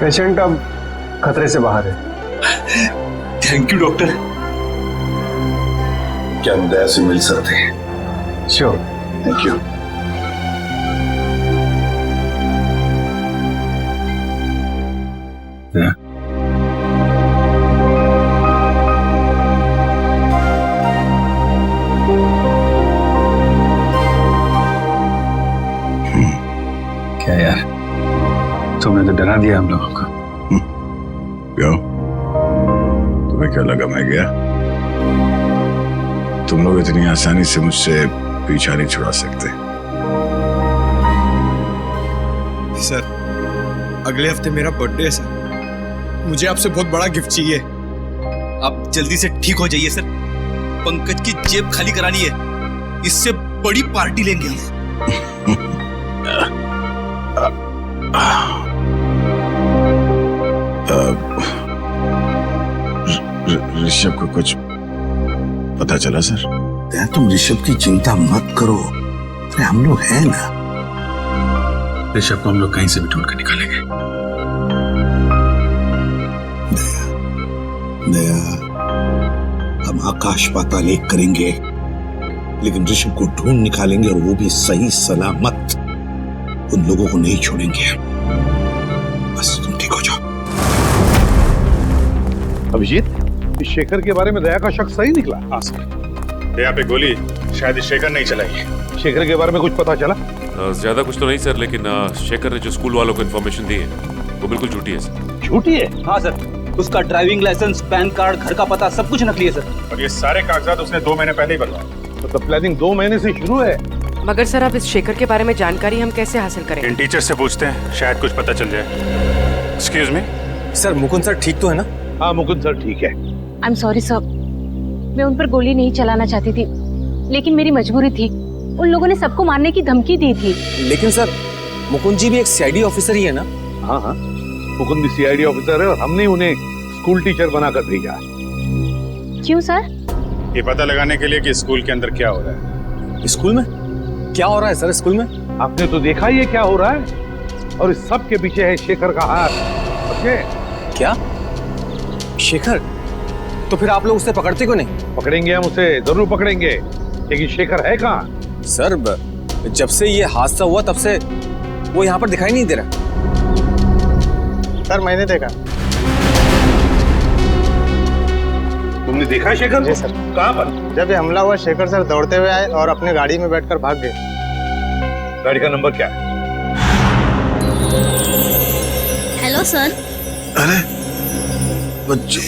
Patient अब खतरे से बाहर है। Thank you doctor. क्या हम दया से मिल सकते हैं? श्योर। Thank you. क्या यार, तुमने तो डरा दिया हम लोगों को। क्यों? तुम्हें क्या लगा मैं गया? तुम लोग इतनी आसानी से मुझसे पीछा नहीं छुड़ा सकते। सर, अगले हफ्ते मेरा बर्थडे है सर। मुझे आपसे बहुत बड़ा गिफ्ट चाहिए। आप जल्दी से ठीक हो जाइए सर। पंकज की जेब खाली करानी है, इससे बड़ी पार्टी लेंगे हम। ऋषभ को कुछ पता चला सर? तुम ऋषभ की चिंता मत करो, अरे हम लोग हैं ना। ऋषभ को हम लोग कहीं से भी ढूंढ कर निकालेंगे। दया, हम आकाश पाताल एक करेंगे, लेकिन ऋषभ को ढूंढ निकालेंगे और वो भी सही सलामत। उन लोगों को नहीं छोड़ेंगे। बस तुम ठीक हो जाओ। अभिजीत, इस शेखर के बारे में दया का शक सही निकला? हाँ सर, दया पे गोली शायद शेखर नहीं चलाई है। शेखर के बारे में कुछ पता चला? ज्यादा कुछ तो नहीं सर, लेकिन शेखर ने जो स्कूल वालों को इन्फॉर्मेशन दी है वो बिल्कुल झूठी है सर। झूठी है? हाँ सर, उसका ड्राइविंग लाइसेंस, पैन कार्ड, घर का पता सब कुछ नकली है सर। और ये सारे कागजात उसने 2 महीने पहले ही बनवाए। मतलब प्लानिंग 2 महीने से शुरू है। मगर सर, अब इस शेखर के बारे में जानकारी हम कैसे हासिल करें? इन टीचर से पूछते हैं, शायद कुछ पता चल जाए। Excuse me sir, Mukund sir ठीक तो है ना? हाँ, मुकुंद सर ठीक है। आई एम सॉरी सर, मैं उन पर गोली नहीं चलाना चाहती थी, लेकिन मेरी मजबूरी थी। उन लोगों ने सबको मारने की धमकी दी थी। लेकिन सर, मुकुंद जी भी एक सीआईडी ऑफिसर ही है ना? हाँ हाँ, मुकुंद भी सीआईडी ऑफिसर है और हमने उन्हें स्कूल टीचर बनाकर भेजा। क्यों सर? ये पता लगाने के लिए कि स्कूल के अंदर क्या हो रहा है। स्कूल में क्या हो रहा है सर? स्कूल में आपने तो देखा ही है क्या हो रहा है, और इस सब के पीछे है शेखर का हाथ। समझे? क्या? शेखर? तो फिर आप लोग उसे पकड़ते क्यों नहीं? पकड़ेंगे, हम उसे जरूर पकड़ेंगे, लेकिन शेखर है कहाँ? सर, जब से ये हादसा हुआ तब से वो यहाँ पर दिखाई नहीं दे रहा। सर, मैंने देखा। तुमने देखा शेखर? जी सर। कहाँ पर? जब ये हमला हुआ, शेखर सर दौड़ते हुए आए और अपने गाड़ी में बैठकर भाग गए। गाड़ी का नंबर क्या है? Hello sir. अरे बच्चों,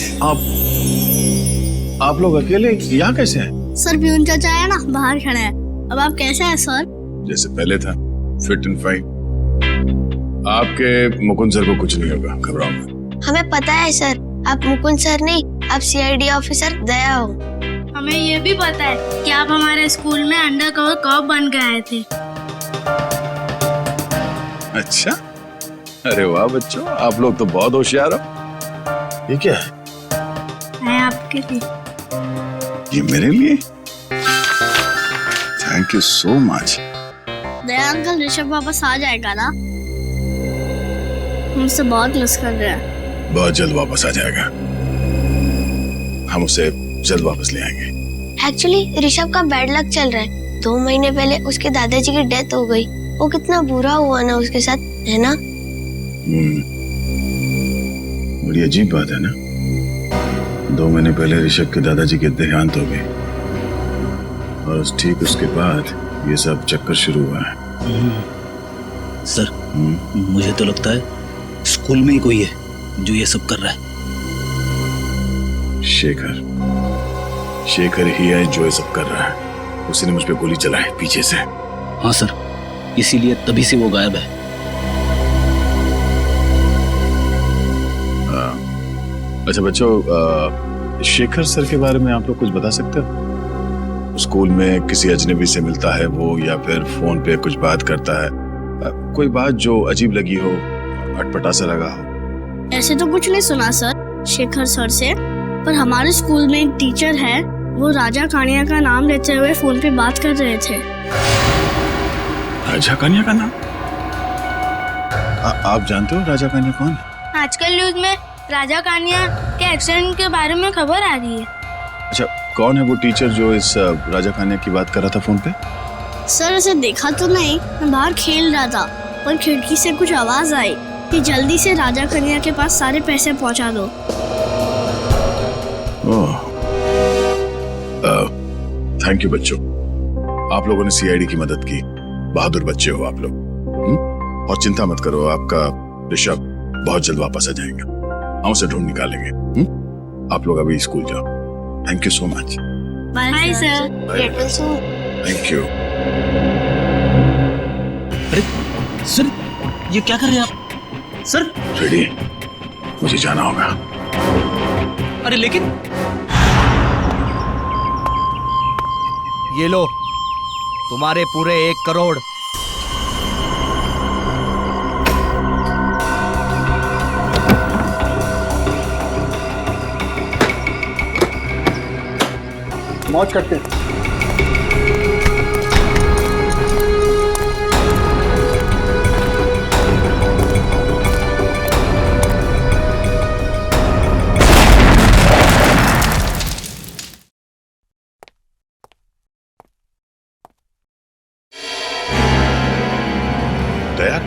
आप लोग अकेले यहाँ कैसे हैं? सर, प्यून चाचा है ना, बाहर खड़ा है। अब आप कैसे हैं सर? जैसे पहले था, फिट एंड फाइन। आपके मुकुंद सर को कुछ नहीं होगा, घबराओ मत। हमें पता है सर, आप मुकुंद सर नहीं, आप सीआईडी ऑफिसर दया हो। हमें ये भी पता है कि आप हमारे स्कूल में अंडर कवर कॉप बन के आए थे। अच्छा, अरे वाह बच्चों, आप लोग तो बहुत होशियार हो। ये क्या है? मैं आपके लिए। ये मेरे लिए? Thank you so much. Daya uncle, Rishabh वापस आ जाएगा ना? हमसे बहुत मिस कर रहे हैं। बहुत जल्द वापस आ जाएगा, हम उसे जल्द वापस ले आएंगे। एक्चुअली ऋषभ का बैड लक चल रहा है। 2 महीने पहले उसके दादाजी की डेथ हो गई। वो कितना बुरा हुआ ना उसके साथ, है ना? बड़ी अजीब बात है ना। 2 महीने पहले ऋषभ के दादाजी के देहांत हो गए और ठीक उसके बाद ये सब चक्कर शुरू हुआ है। सर, मुझे तो लगता है स्कूल में ही कोई है जो ये सब कर रहा है। शेखर ही है जो ये सब कर रहा है। उसने मुझ पे गोली चलाई पीछे से। हाँ सर, इसीलिए तभी से वो गायब है। अच्छा बच्चों, शेखर सर के बारे में आप लोग कुछ बता सकते हो? स्कूल में किसी अजनबी से मिलता है वो, या फिर फोन पे कुछ बात करता है? कोई बात जो अजीब लगी हो, अटपटा सा लगा हो? ऐसे तो कुछ नहीं सुना सर शेखर सर से, पर हमारे स्कूल में एक टीचर है, वो राजा कानिया का नाम लेते हुए फोन पे बात कर रहे थे। राजा कानिया का नाम? आप जानते हो राजा कानिया कौन है? आजकल न्यूज में राजा कानिया के एक्सीडेंट के बारे में खबर आ रही है। अच्छा, कौन है वो टीचर जो इस राजा कानिया की बात कर रहा था फोन पे? सर उसे देखा तो नहीं, मैं बाहर खेल रहा था, पर खिड़की से कुछ आवाज आई कि जल्दी से राजा कन्या के पास सारे पैसे पहुंचा दो। थैंक यू बच्चों, आप लोगों ने सीआईडी की मदद की। बहादुर बच्चे हो आप लोग। और चिंता मत करो, आपका ऋषभ बहुत जल्द वापस आ जाएगा। हम उसे ढूंढ निकालेंगे। आप लोग अभी स्कूल जाओ। Thank you so much. Bye sir. Thank you. अरे सर, ये क्या कर रहे हैं आप? सर रेडी, मुझे जाना होगा। अरे लेकिन ये लो तुम्हारे पूरे 1 करोड़। मौज करते हैं। दया,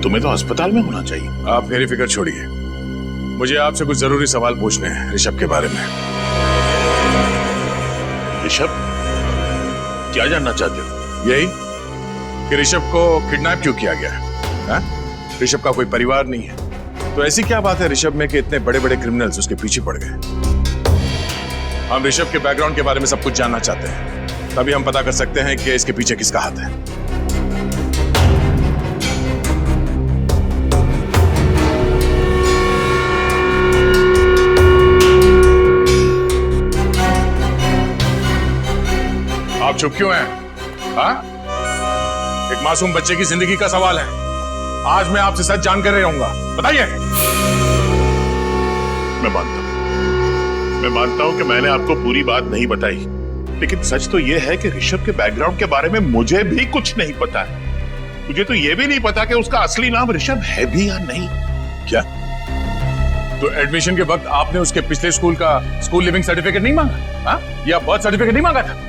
तुम्हें तो अस्पताल में होना चाहिए। आप मेरी फिक्र छोड़िए, मुझे आपसे कुछ जरूरी सवाल पूछने हैं ऋषभ के बारे में। ऋषभ, क्या जानना चाहते हो? यही कि ऋषभ को किडनैप क्यों किया गया है? ऋषभ का कोई परिवार नहीं है, तो ऐसी क्या बात है ऋषभ में कि इतने बड़े बड़े क्रिमिनल्स उसके पीछे पड़ गए? हम ऋषभ के बैकग्राउंड के बारे में सब कुछ जानना चाहते हैं, तभी हम पता कर सकते हैं कि इसके पीछे किसका हाथ है। आप चुप क्यों हैं? हाँ? एक मासूम बच्चे की जिंदगी का सवाल है। आज मैं आपसे सच जानकर रहूंगा, बताइए। मैं मानता हूं कि मैंने आपको पूरी बात नहीं बताई, लेकिन सच तो यह है कि ऋषभ के बैकग्राउंड के बारे में मुझे भी कुछ नहीं पता है। मुझे तो यह भी नहीं पता कि उसका असली नाम ऋषभ है भी या नहीं। क्या? तो एडमिशन के वक्त आपने उसके पिछले स्कूल का स्कूल लिविंग सर्टिफिकेट नहीं मांगा? हाँ? या बर्थ सर्टिफिकेट नहीं मांगा था?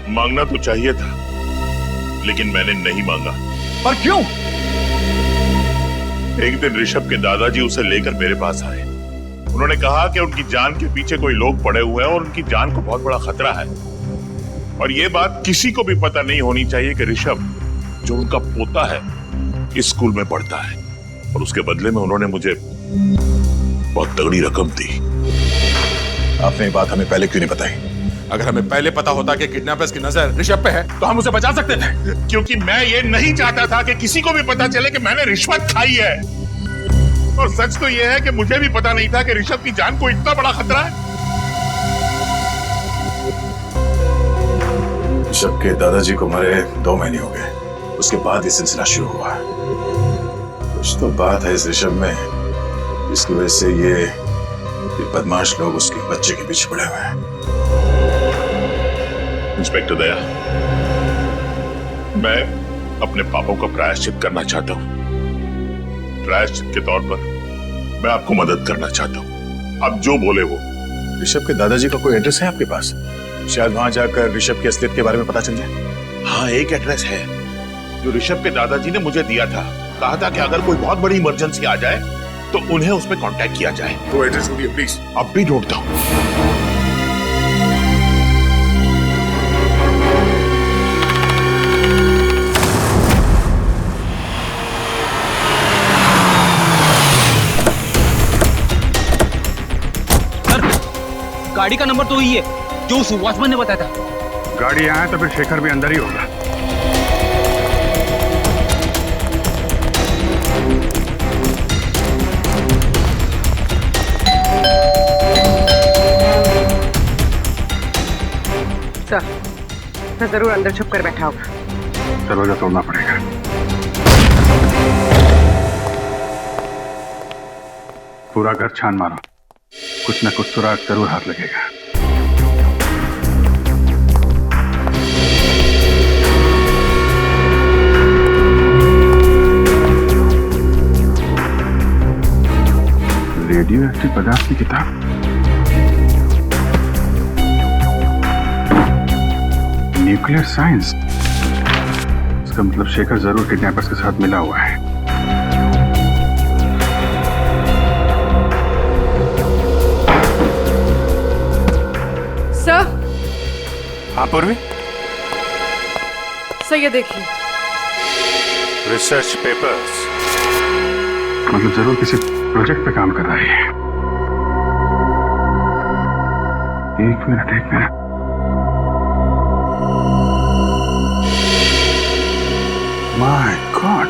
मांगना तो चाहिए था, लेकिन मैंने नहीं मांगा। पर क्यों? एक दिन ऋषभ के दादाजी उसे लेकर मेरे पास आए। उन्होंने कहा कि उनकी जान के पीछे कोई लोग पड़े हुए हैं और उनकी जान को बहुत बड़ा खतरा है, और यह बात किसी को भी पता नहीं होनी चाहिए कि ऋषभ, जो उनका पोता है, इस स्कूल में पढ़ता है। और उसके बदले में उन्होंने मुझे बहुत तगड़ी रकम दी। आपने ये बात हमें पहले क्यों नहीं बताई? अगर हमें पहले पता होता कि किडनैपर्स की नजर ऋषभ पे है, तो हम उसे बचा सकते थे। क्योंकि मैं ये नहीं चाहता था कि किसी को भी पता चले कि मैंने रिश्वत खाई है। और सच तो यह है कि मुझे भी पता नहीं था कि ऋषभ की जान को इतना बड़ा खतरा है। ऋषभ के दादाजी को मरे 2 महीने हो गए, उसके बाद ये सिलसिला शुरू हुआ। कुछ तो बात है इस ऋषभ में, जिसकी वजह से ये बदमाश लोग उसके बच्चे के पीछे पड़े हुए हैं। इंस्पेक्टर दया, मैं अपने पापों का प्रायश्चित करना चाहता हूं। प्रायश्चित के तौर पर मैं आपको मदद करना चाहता हूं। आप जो बोले वो। ऋषभ के दादाजी का कोई एड्रेस है आपके पास? शायद वहां जाकर ऋषभ की असलियत के बारे में पता चल जाए। हाँ, एक एड्रेस है जो ऋषभ के दादाजी ने मुझे दिया था। कहा था कि अगर कोई बहुत बड़ी इमरजेंसी आ जाए तो उन्हें उसमें कांटेक्ट किया जाए। वो एड्रेस बोलिए प्लीज। अब भी ढूंढता हूं। गाड़ी का नंबर तो ही है जो उस वॉचमैन ने बताया था। गाड़ी आए तो फिर शेखर भी अंदर ही होगा। सर जरूर अंदर छुप कर बैठा होगा। दरवाजा तोड़ना पड़ेगा। पूरा घर छान मारो, कुछ न कुछ सुराग जरूर हाथ लगेगा। रेडियो एक्टिव पदार्थ की किताब। Nuclear science. इसका मतलब शेखर जरूर किडनैपर्स के साथ मिला हुआ है। सर। हाँ पूर्वी। सर ये देखिए। Research papers. मतलब जरूर किसी प्रोजेक्ट पे काम कर रहा है। एक minute. My god,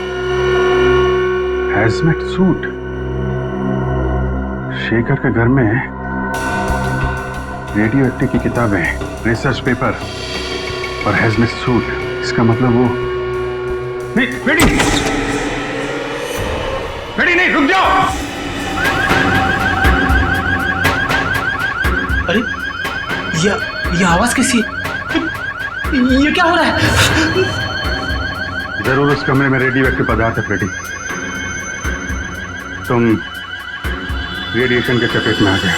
hazmat suit. Shekhar के घर में रेडियो एक्टिव की किताबें, रिसर्च पेपर और हैजमेट सूट। इसका मतलब वो बेटी नहीं, रुक जाओ। अरे ये आवाज कैसी है? ये क्या हो रहा है? जरूर उस कमरे में रेडियो एक्टिव पदार्थ है फ्रेडी। तुम रेडिएशन के चपेट में आ गए।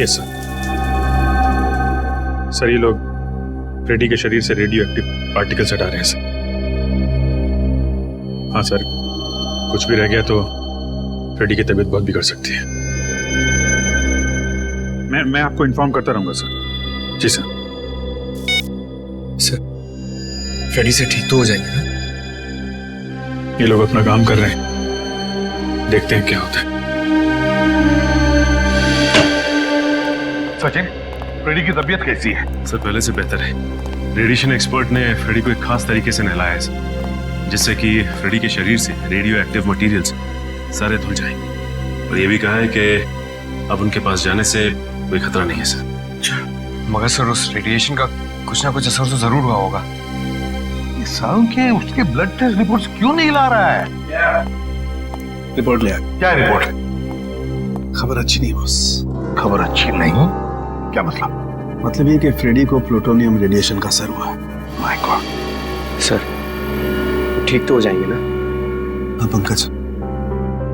यस सर, ये लोग फ्रेडी के शरीर से रेडियो एक्टिव पार्टिकल्स हटा रहे हैं सर। हाँ सर, कुछ भी रह गया तो फ्रेडी की तबीयत बहुत बिगड़ सकती है। मैं आपको इन्फॉर्म करता रहूंगा सर। जी सर। सर फ्रेडी से ठीक तो हो जाएगा ना? ये लोग अपना काम कर रहे हैं, देखते हैं क्या होता है। सचिन, फ्रेडी की तबीयत कैसी है? सर पहले से बेहतर है। रेडिएशन एक्सपर्ट ने फ्रेडी को एक खास तरीके से नहलाया है सर, जिससे कि फ्रेडी के शरीर से रेडियो एक्टिव मटेरियल्स सारे धुल जाएंगे। और ये भी कहा है कि अब उनके पास जाने से कोई खतरा नहीं है सर। मगर सर उस रेडिएशन का कुछ ना कुछ असर तो जरूर हुआ होगा। ये सालों के उसके ब्लड टेस्ट रिपोर्ट्स क्यों नहीं ला रहा है? रिपोर्ट ले आ। क्या रिपोर्ट? खबर अच्छी नहीं बॉस। खबर अच्छी नहीं? क्या मतलब? मतलब ये कि फ्रेडी को प्लूटोनियम रेडिएशन का असर हुआ है। My God. सर ठीक तो हो जाएंगे ना? हाँ पंकज,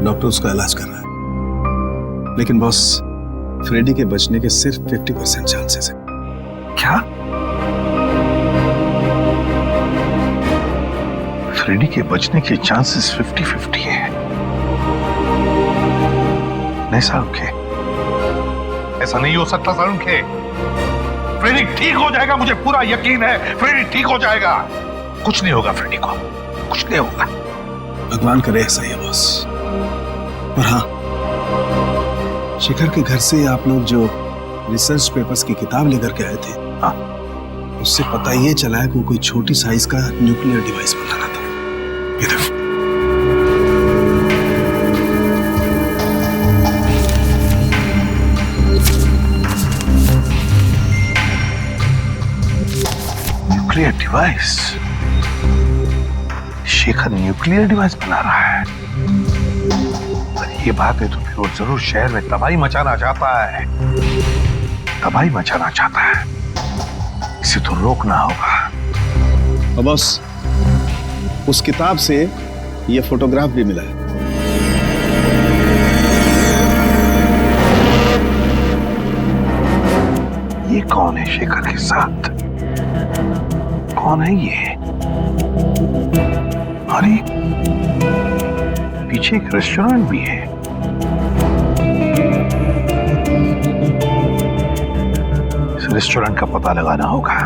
डॉक्टर उसका इलाज कर रहा है, लेकिन बॉस फ्रेडी के बचने के सिर्फ 50% चांसेस है। क्या? फ्रेडी के बचने के चांसेस 50-50 है? नहीं सारुखे, ऐसा नहीं हो सकता सारुखे। फ्रेडी ठीक हो जाएगा, मुझे पूरा यकीन है। फ्रेडी ठीक हो जाएगा, कुछ नहीं होगा फ्रेडी को, कुछ नहीं होगा। भगवान करे ऐसा ही बॉस। और हाँ, शेखर के घर से आप लोग जो रिसर्च पेपर्स की किताब लेकर के आए थे, हाँ, उससे पता ये चला है कि वो कोई छोटी साइज का न्यूक्लियर डिवाइस बनाना था। ये देखो। Nuclear device? Shekhar nuclear device बना रहा है? ये बात है तो फिर वो जरूर शहर में तबाही मचाना चाहता है। तबाही मचाना चाहता है, इसे तो रोकना होगा। और बॉस, उस किताब से ये फोटोग्राफ भी मिला है। ये कौन है शेखर के साथ? कौन है ये? अरे पीछे एक रेस्टोरेंट भी है। इस रेस्टोरेंट का पता लगाना होगा।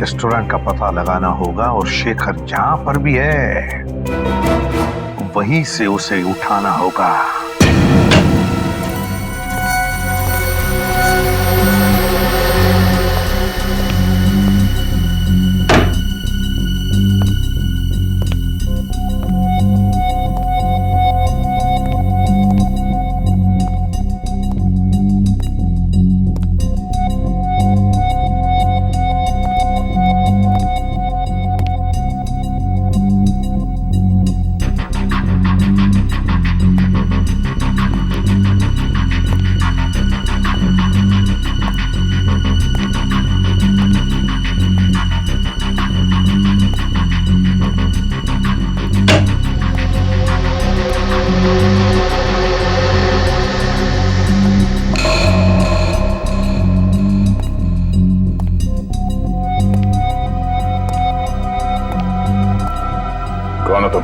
रेस्टोरेंट का पता लगाना होगा और शेखर जहां पर भी है वहीं से उसे उठाना होगा। कौन हो तुम?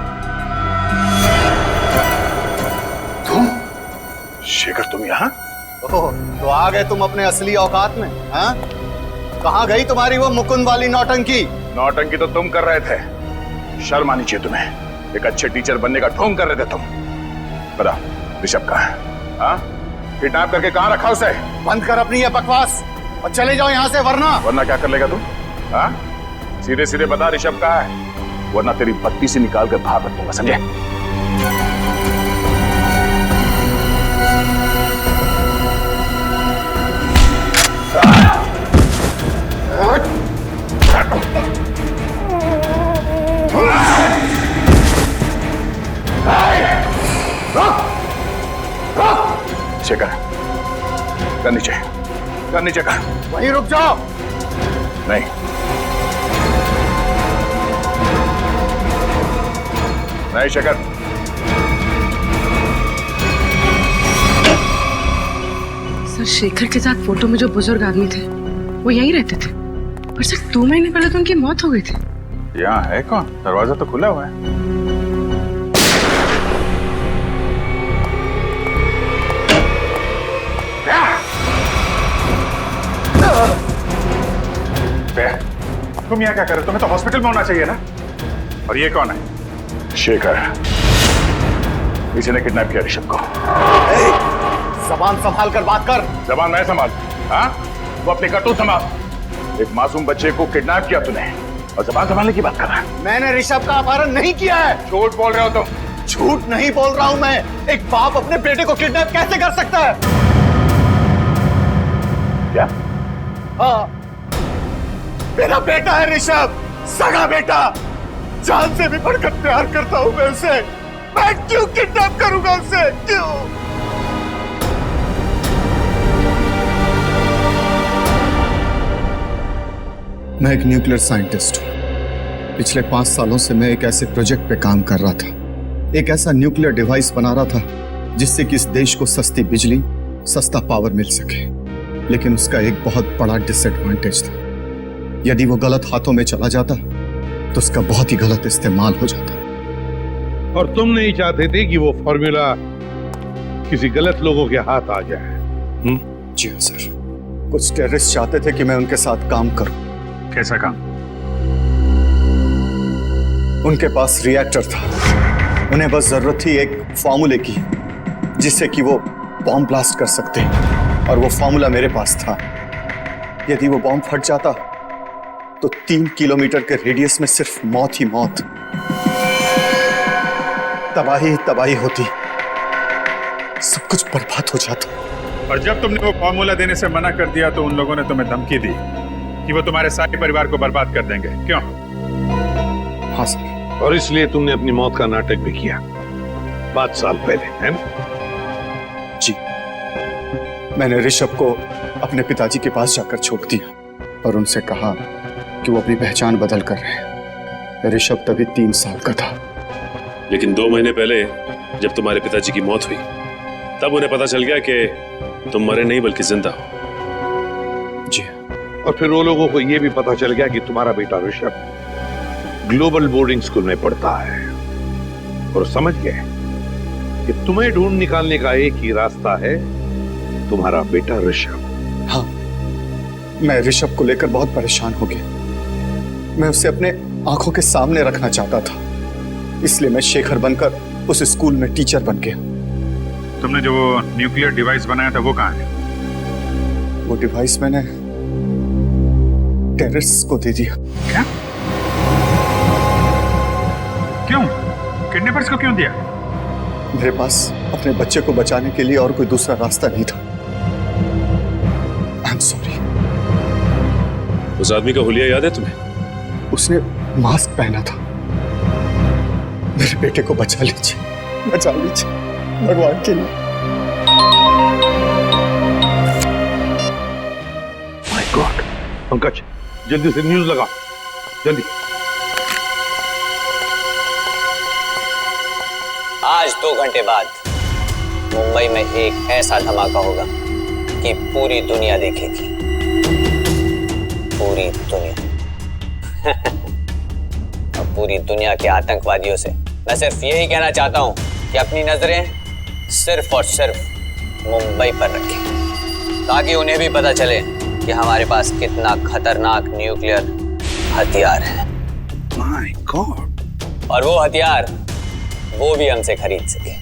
तुम? शेखर तुम यहाँ? ओह, तो आ गए तुम अपने असली औकात में, हाँ? कहाँ गई तुम्हारी वो मुकुंद वाली नौटंकी? नौटंकी तो तुम कर रहे थे। शर्म आनी चाहिए तुम्हें। एक अच्छे टीचर बनने का ढोंग कर रहे थे तुम। बता, ऋषभ कहाँ है? हाँ? किडनैप करके कहाँ रखा उसे? बंद कर अपनी ये बकवास और चले जाओ यहाँ से, वरना क्या कर लेगा तू? हाँ? सीधे सीधे बता ऋषभ कहाँ है, वरना तेरी बत्ती से निकाल कर बाहर रख दूंगा, समझे? शेखर, कर नीचे कर। वहीं रुक जाओ। नहीं, नहीं शेखर। सर, शेखर के साथ फोटो में जो बुजुर्ग आदमी थे वो यहीं रहते थे, पर सर 2 महीने पहले तो उनकी मौत हो गई थी। यहाँ है कौन? दरवाजा तो खुला हुआ है। तुम यहाँ क्या कर रहे हो? तुम्हें तो हॉस्पिटल में होना चाहिए ना। और ये कौन है? शेखर। इसी ने किडनैप किया ऋषभ को। जबान संभाल कर बात कर। जबान मैं संभाल? हाँ? वो अपनी करतूत संभाल। एक मासूम बच्चे को किडनैप किया तूने और जबान संभालने की बात कर रहा है। मैंने ऋषभ का अपहरण नहीं किया है। झूठ बोल रहे हो तुम। झूठ नहीं बोल रहा हूं मैं। एक बाप अपने बेटे को किडनैप कैसे कर सकता है? क्या? हाँ, मेरा बेटा है ऋषभ, सगा बेटा। जान से भी बढ़कर प्यार करता हूं मैं उसे। मैं क्यों किडनैप करूंगा उसे? क्यों? मैं एक न्यूक्लियर साइंटिस्ट हूं। पिछले 5 सालों से मैं एक ऐसे प्रोजेक्ट पे काम कर रहा था, एक ऐसा न्यूक्लियर डिवाइस बना रहा था जिससे कि इस देश को सस्ती बिजली, सस्ता पावर मिल सके। लेकिन उसका एक बहुत बड़ा डिसएडवांटेज था। यदि वो गलत हाथों में चला जाता तो उसका बहुत ही गलत इस्तेमाल हो जाता। और तुम नहीं चाहते थे कि वो फॉर्मूला किसी गलत लोगों के हाथ आ जाए? जी हाँ सर, कुछ टेररिस्ट चाहते थे कि मैं उनके साथ काम करूं। कैसा काम? उनके पास रिएक्टर था। उन्हें बस जरूरत थी एक फॉर्मूले की जिससे कि वो बॉम्ब ब्लास्ट कर सकते, और वो फॉर्मूला मेरे पास था। यदि वो बॉम्ब फट जाता तो 3 किलोमीटर के रेडियस में सिर्फ मौत ही मौत, तबाही ही तबाही होती, सब कुछ बर्बाद हो जाता। और जब तुमने वो फॉर्मूला देने से मना कर दिया तो उन लोगों ने तुम्हें धमकी दी कि वो तुम्हारे सारे परिवार को बर्बाद कर देंगे, क्यों? हाँ सर। और इसलिए तुमने अपनी मौत का नाटक भी किया 5 साल पहले, है ना? जी, मैंने ऋषभ को अपने पिताजी के पास जाकर छोड़ दिया और उनसे कहा कि वो अपनी पहचान बदल कर रहे हैं। ऋषभ तभी 3 साल का था। लेकिन 2 महीने पहले जब तुम्हारे पिताजी की मौत हुई तब उन्हें पता चल गया कि तुम मरे नहीं बल्कि जिंदा हो। जी। और फिर वो लोगों को यह भी पता चल गया कि तुम्हारा बेटा ऋषभ ग्लोबल बोर्डिंग स्कूल में पढ़ता है, और समझ गए कि तुम्हें ढूंढ निकालने का एक ही रास्ता है, तुम्हारा बेटा ऋषभ। हाँ, मैं ऋषभ को लेकर बहुत परेशान हो गया। मैं उसे अपने आंखों के सामने रखना चाहता था, इसलिए मैं शेखर बनकर उस स्कूल में टीचर बन गया। तुमने जो न्यूक्लियर डिवाइस बनाया था वो कहाँ है? वो डिवाइस मैंने टेररिस्ट को दे दिया। क्या? क्यों? किडनैपर्स को क्यों दिया? मेरे पास अपने बच्चे को बचाने के लिए और कोई दूसरा रास्ता नहीं था। I am sorry. उस आदमी का हुलिया याद है तुम्हें? उसने मास्क पहना था। मेरे बेटे को बचा लीजिए, बचा लीजिए, भगवान के लिए। माय गॉड, पंकज जल्दी से न्यूज़ लगा, जल्दी। आज 2 घंटे बाद मुंबई में एक ऐसा धमाका होगा कि पूरी दुनिया देखेगी, पूरी दुनिया। और पूरी दुनिया के आतंकवादियों से मैं सिर्फ यही कहना चाहता हूँ कि अपनी नजरें सिर्फ और सिर्फ मुंबई पर रखें, ताकि उन्हें भी पता चले कि हमारे पास कितना खतरनाक न्यूक्लियर हथियार है। My God. और वो हथियार वो भी हमसे खरीद सके।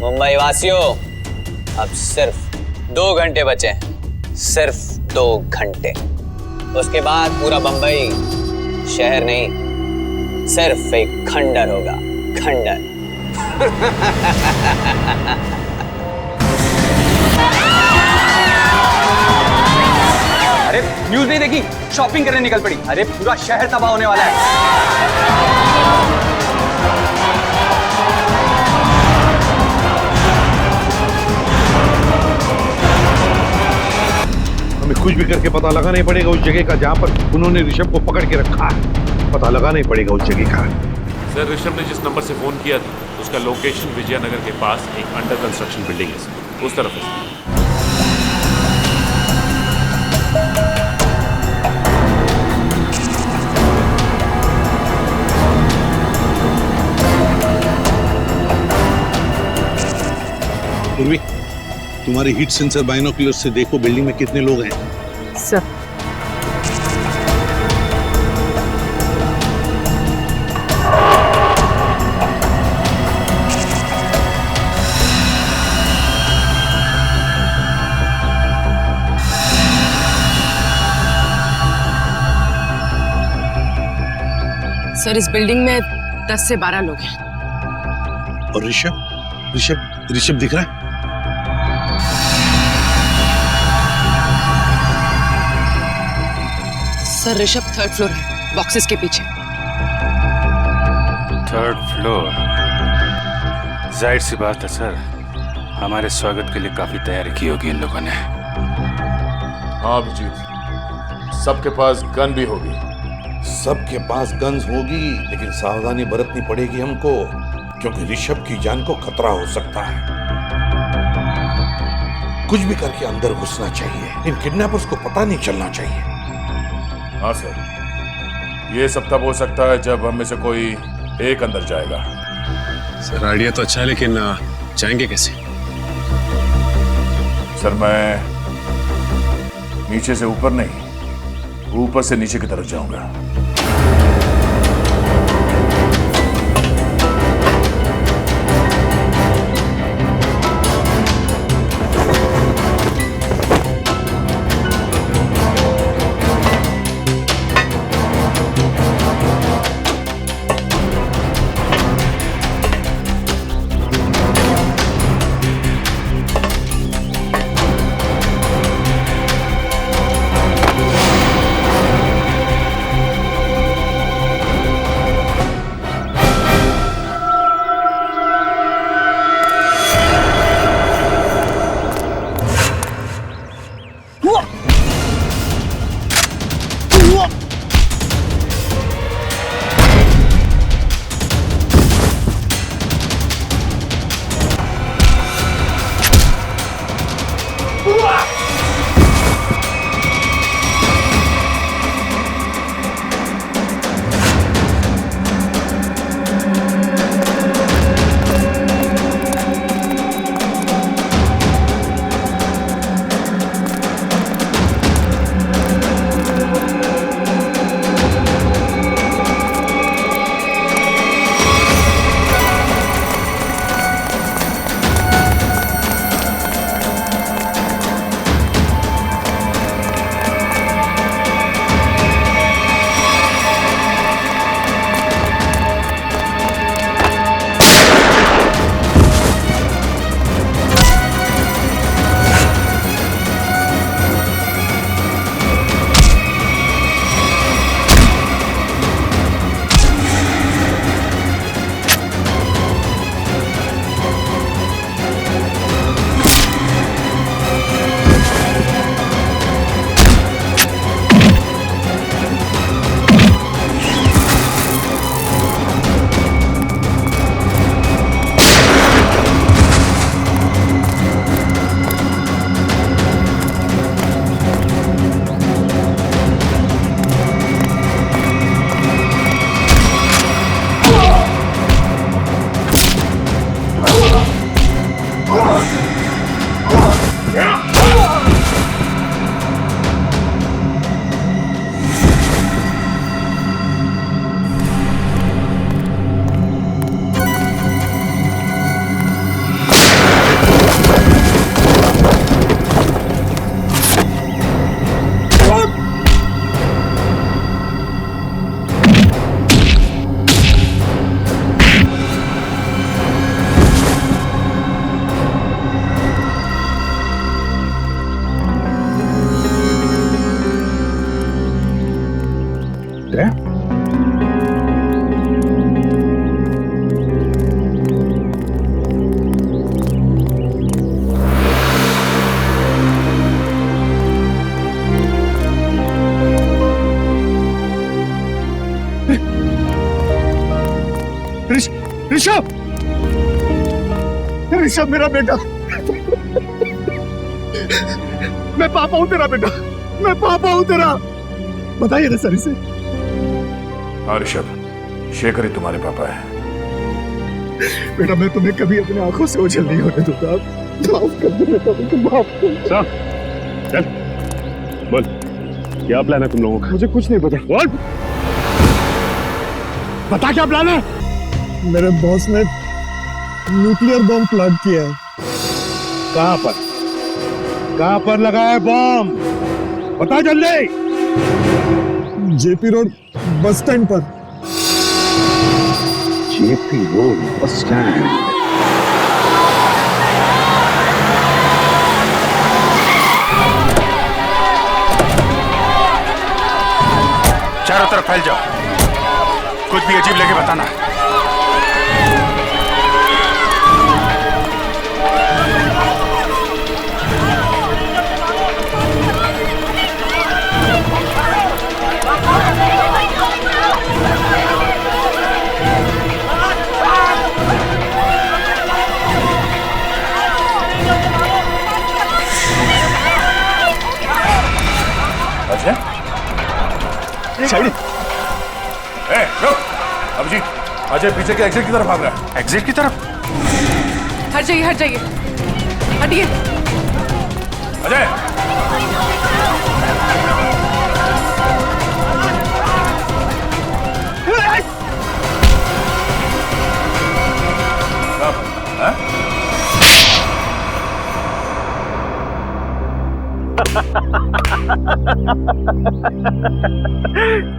मुंबई वासियों, अब सिर्फ 2 घंटे बचे हैं, सिर्फ 2 घंटे। उसके बाद पूरा बंबई शहर नहीं, सिर्फ एक खंडर होगा, खंडर। अरे न्यूज़ नहीं देखी? शॉपिंग करने निकल पड़ी। अरे पूरा शहर तबाह होने वाला है। हमें कुछ भी करके पता लगाना ही पड़ेगा उस जगह का जहाँ पर उन्होंने ऋषभ को पकड़ के रखा है। पता लगाना ही पड़ेगा उस जगह का। सर, ऋषभ ने जिस नंबर से फोन किया था उसका लोकेशन विजयनगर के पास एक अंडर कंस्ट्रक्शन बिल्डिंग है सर, उस तरफ है। पूर्वी, तुम्हारी हीट सेंसर बाइनोकुलर से देखो बिल्डिंग में कितने लोग हैं। सर, सर इस बिल्डिंग में 10 से 12 लोग हैं। और ऋषभ ऋषभ ऋषभ दिख रहा है? सर ऋषभ 3rd फ्लोर है, बॉक्सेस के पीछे। 3rd floor? जाहिर सी बात है सर, हमारे स्वागत के लिए काफी तैयारी की होगी इन लोगों ने। हाँ अभिजीत, सबके पास गन भी होगी। सबके पास गन्स होगी, लेकिन सावधानी बरतनी पड़ेगी हमको, क्योंकि ऋषभ की जान को खतरा हो सकता है। कुछ भी करके अंदर घुसना चाहिए। इन किडनैपर्स को पता नहीं चलना चाहिए। हाँ सर, ये सब तब हो सकता है जब हम में से कोई एक अंदर जाएगा। सर आइडिया तो अच्छा है, लेकिन जाएंगे कैसे? सर मैं नीचे से ऊपर नहीं, ऊपर से नीचे की तरफ जाऊंगा। ऋषभ, ऋषभ मेरा बेटा, मैं पापा हूं तेरा बेटा, मैं पापा हूं तेरा। बताइए ना सर इसे। हाँ ऋषभ, शेखर ही तुम्हारे पापा है। बेटा मैं तुम्हें कभी अपनी आंखों से ओझल नहीं होने दूंगा। माफ कर दो बेटा, मुझे माफ कर। चल बोल, क्या प्लान है तुम लोगों का? मुझे कुछ नहीं पता। बोल, बता क्या प्लान है? मेरे बॉस ने न्यूक्लियर बम प्लांट किया है। कहां पर? कहां पर लगा है बम? बता जल्दी। जेपी रोड बस स्टैंड पर। JP road bus stand. चारों तरफ फैल जाओ, कुछ भी अजीब लगे बताना। साइड। रुक, अभिजीत, अजय पीछे के एग्जिट की तरफ भाग रहा है। एग्जिट की तरफ? हट जाइए, हट जाइए, हटिए। अजय,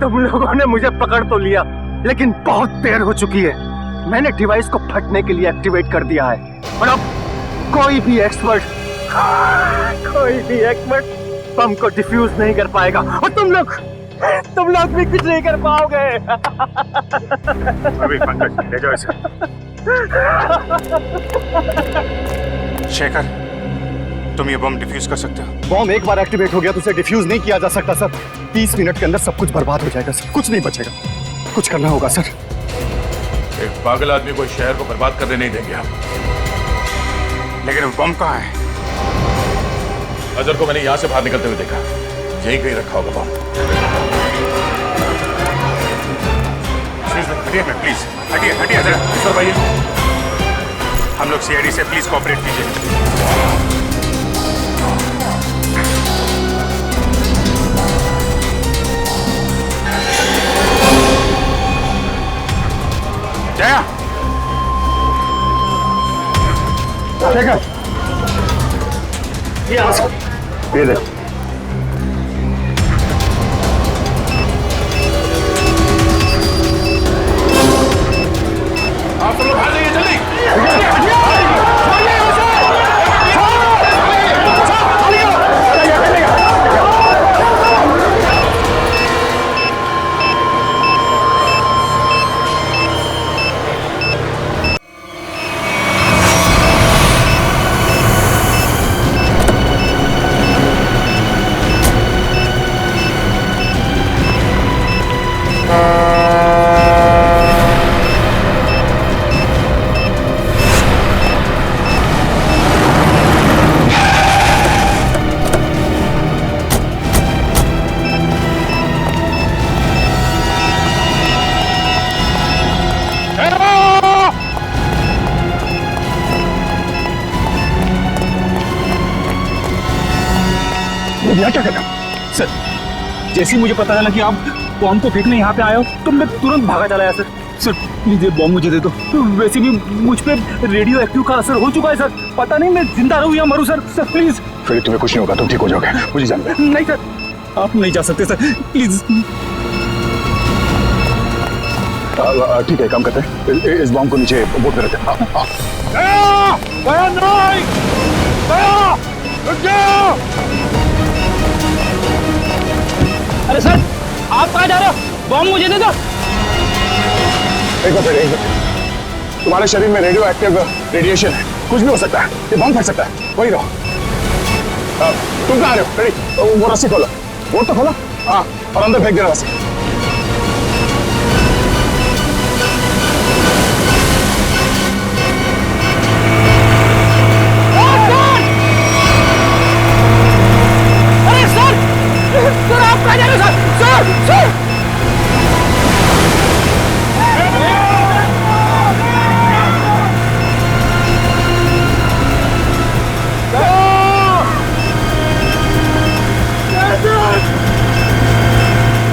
तुम लोगों ने मुझे पकड़ तो लिया, लेकिन बहुत देर हो चुकी है। मैंने डिवाइस को फटने के लिए एक्टिवेट कर दिया है और अब कोई भी एक्सपर्ट बम को डिफ्यूज नहीं कर पाएगा और तुम लोग भी कुछ नहीं कर पाओगे। अभी पंकज ले जाओ इसे। शेखर, तुम ये बम डिफ्यूज कर सकते हो? बॉम्ब एक बार एक्टिवेट हो गया तो उसे डिफ्यूज नहीं किया जा सकता सर। 30 मिनट के अंदर सब कुछ बर्बाद हो जाएगा सर, कुछ नहीं बचेगा। कुछ करना होगा सर। एक पागल आदमी को शहर को बर्बाद करने नहीं देंगे हम। लेकिन वो बम कहाँ है? अजर को मैंने यहाँ से बाहर निकलते हुए देखा, यहीं कहीं रखा होगा बम। हटिए प्लीज, हटिए हटिए जरा। सर भाई, हम लोग सीआईडी से प्लीज कोऑपरेट कीजिए। जया, ये ले। आप सब लोग आ जाइए जल्दी। क्या करना सर? जैसे ही मुझे पता चला कि आप बॉम्ब को फेंकने यहाँ पे आए हो तो मैं तुरंत भागा चला आया सर। सर प्लीज ये बॉम्ब मुझे दे दो। तो वैसे भी मुझ पे रेडियो एक्टिव का असर हो चुका है सर। पता नहीं मैं जिंदा रहूं या मरूं सर। Sir please. फिर तुम्हें कुछ नहीं होगा, तुम ठीक हो जाओगे, मुझे जानना है। नहीं सर, आप नहीं जा सकते सर, प्लीज। ठीक है, काम करते हैं, इस बॉम्ब को नीचे बोट में रखते हैं। अरे सर, आप कहाँ जा रहे हो? बॉम्ब मुझे दे दो। एक मिनट, तुम्हारे शरीर में रेडियो एक्टिव रेडिएशन है, कुछ भी हो सकता है, ये बम फट सकता है, वही रहो। तुम कहाँ आ रहे हो? रेडी, वो रस्सी खोलो, वो तो खोलो, हाँ, और अंदर फेंक देना रस्सी। अरे सर, सर आप कहाँ जा रहे हो सर? सर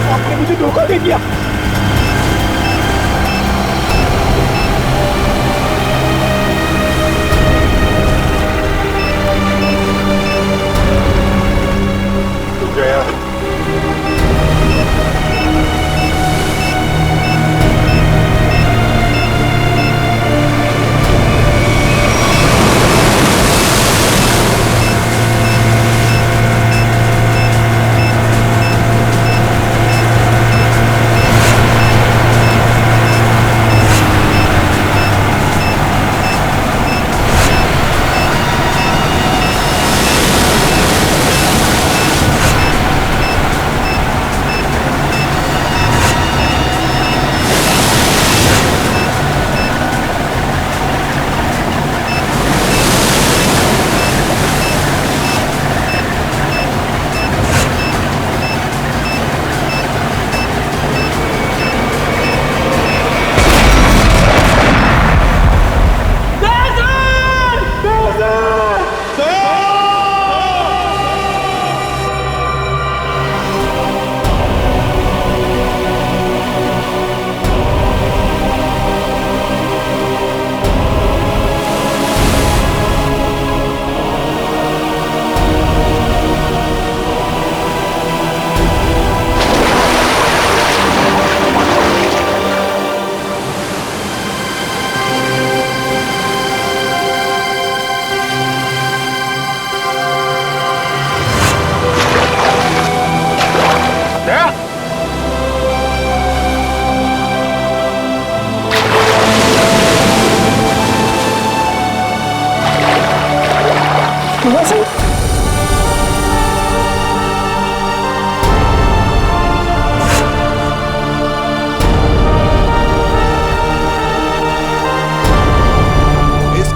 आपने मुझे धोखा दे दिया।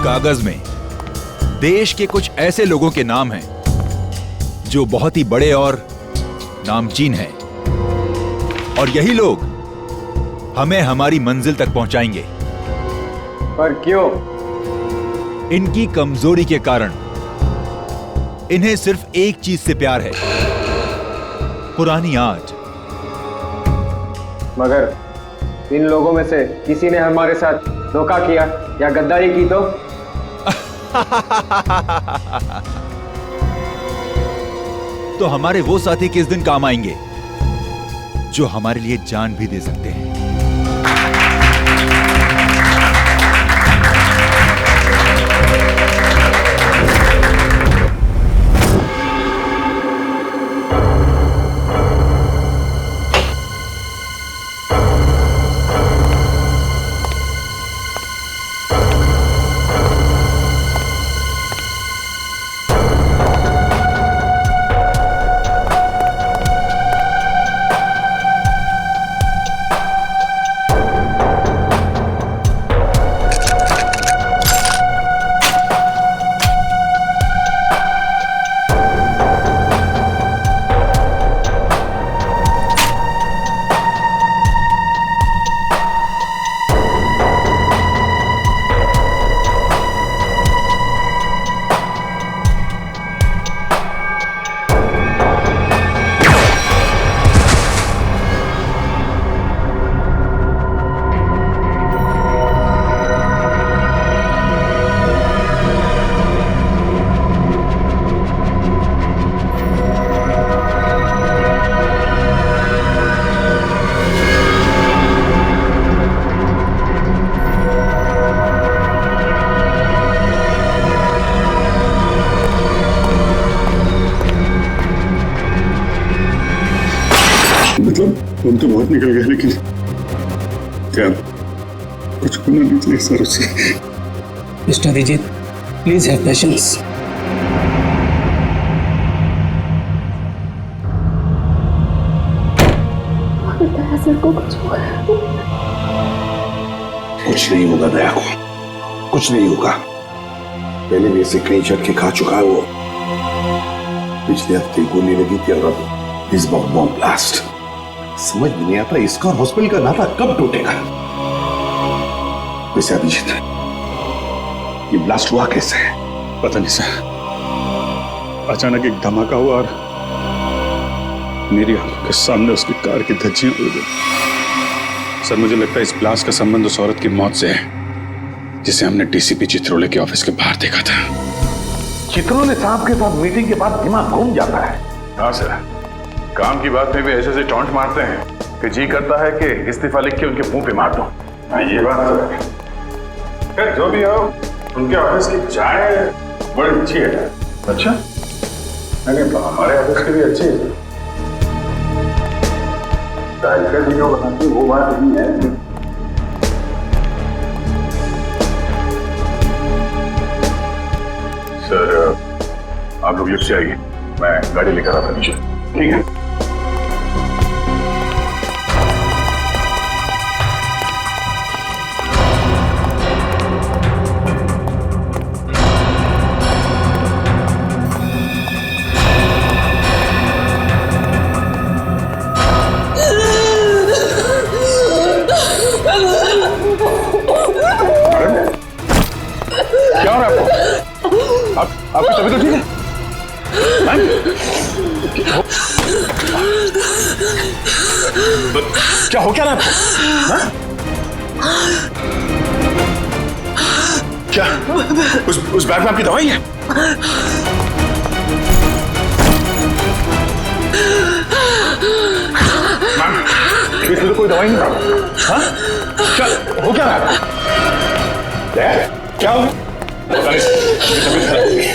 कागज में देश के कुछ ऐसे लोगों के नाम हैं जो बहुत ही बड़े और नामचीन हैं, और यही लोग हमें हमारी मंजिल तक पहुंचाएंगे। पर क्यों? इनकी कमजोरी के कारण इन्हें सिर्फ एक चीज से प्यार है, पुरानी आग। मगर इन लोगों में से किसी ने हमारे साथ धोखा किया या गद्दारी की तो हमारे वो साथी किस दिन काम आएंगे जो हमारे लिए जान भी दे सकते हैं। निकल गया, लेकिन क्या कुछ होना नहीं चाहिए सर उसे। Mister Abhijit, please have patience. Sir को कुछ हुआ? कुछ नहीं होगा दया को, कुछ नहीं होगा। पहले भी ऐसे कई झटके खा चुका है वो। पिछले हफ्ते गोली लगी थी और अब इस बार बॉम्ब ब्लास्ट। समझ में नहीं आता इसका और हॉस्पिटल का नाता कब टूटेगा। वैसे अभिजीत, ये ब्लास्ट हुआ कैसे है? पता नहीं सर, अचानक एक धमाका हुआ और मेरी आंखों के सामने उसकी कार की धज्जियां उड़ गई। सर मुझे लगता है इस ब्लास्ट का संबंध उस औरत की मौत से है जिसे हमने डीसीपी चित्रोले के ऑफिस के बाहर देखा था। चित्रोले साहब के साथ मीटिंग के बाद दिमाग घूम जाता है। हाँ सर, काम की बात में भी ऐसे ऐसे टॉन्ट मारते हैं कि जी करता है कि इस्तीफा लिख के उनके मुंह पे मार दो। हाँ ये बात तो है। खैर जो भी हो, उनके ऑफिस की चाय बड़ी अच्छी है। अच्छा? नहीं, हमारे ऑफिस की भी अच्छी है। चाय का वीडियो बनाती वो बात नहीं है। सर आप लोग लिफ्ट से आइए, मैं गाड़ी लेकर आता नीचे। ठीक है? क्या हो रहा है आपको? आपकी तबीयत तो ठीक है? क्या हो क्या रहा है आपको? क्या उस बैग में आपकी दवाई है? मैम, इसमें तो कोई दवाई नहीं है। हाँ? क्या हो क्या रहा है? क्या हो? पता नहीं, तबीयत खराब हो गई।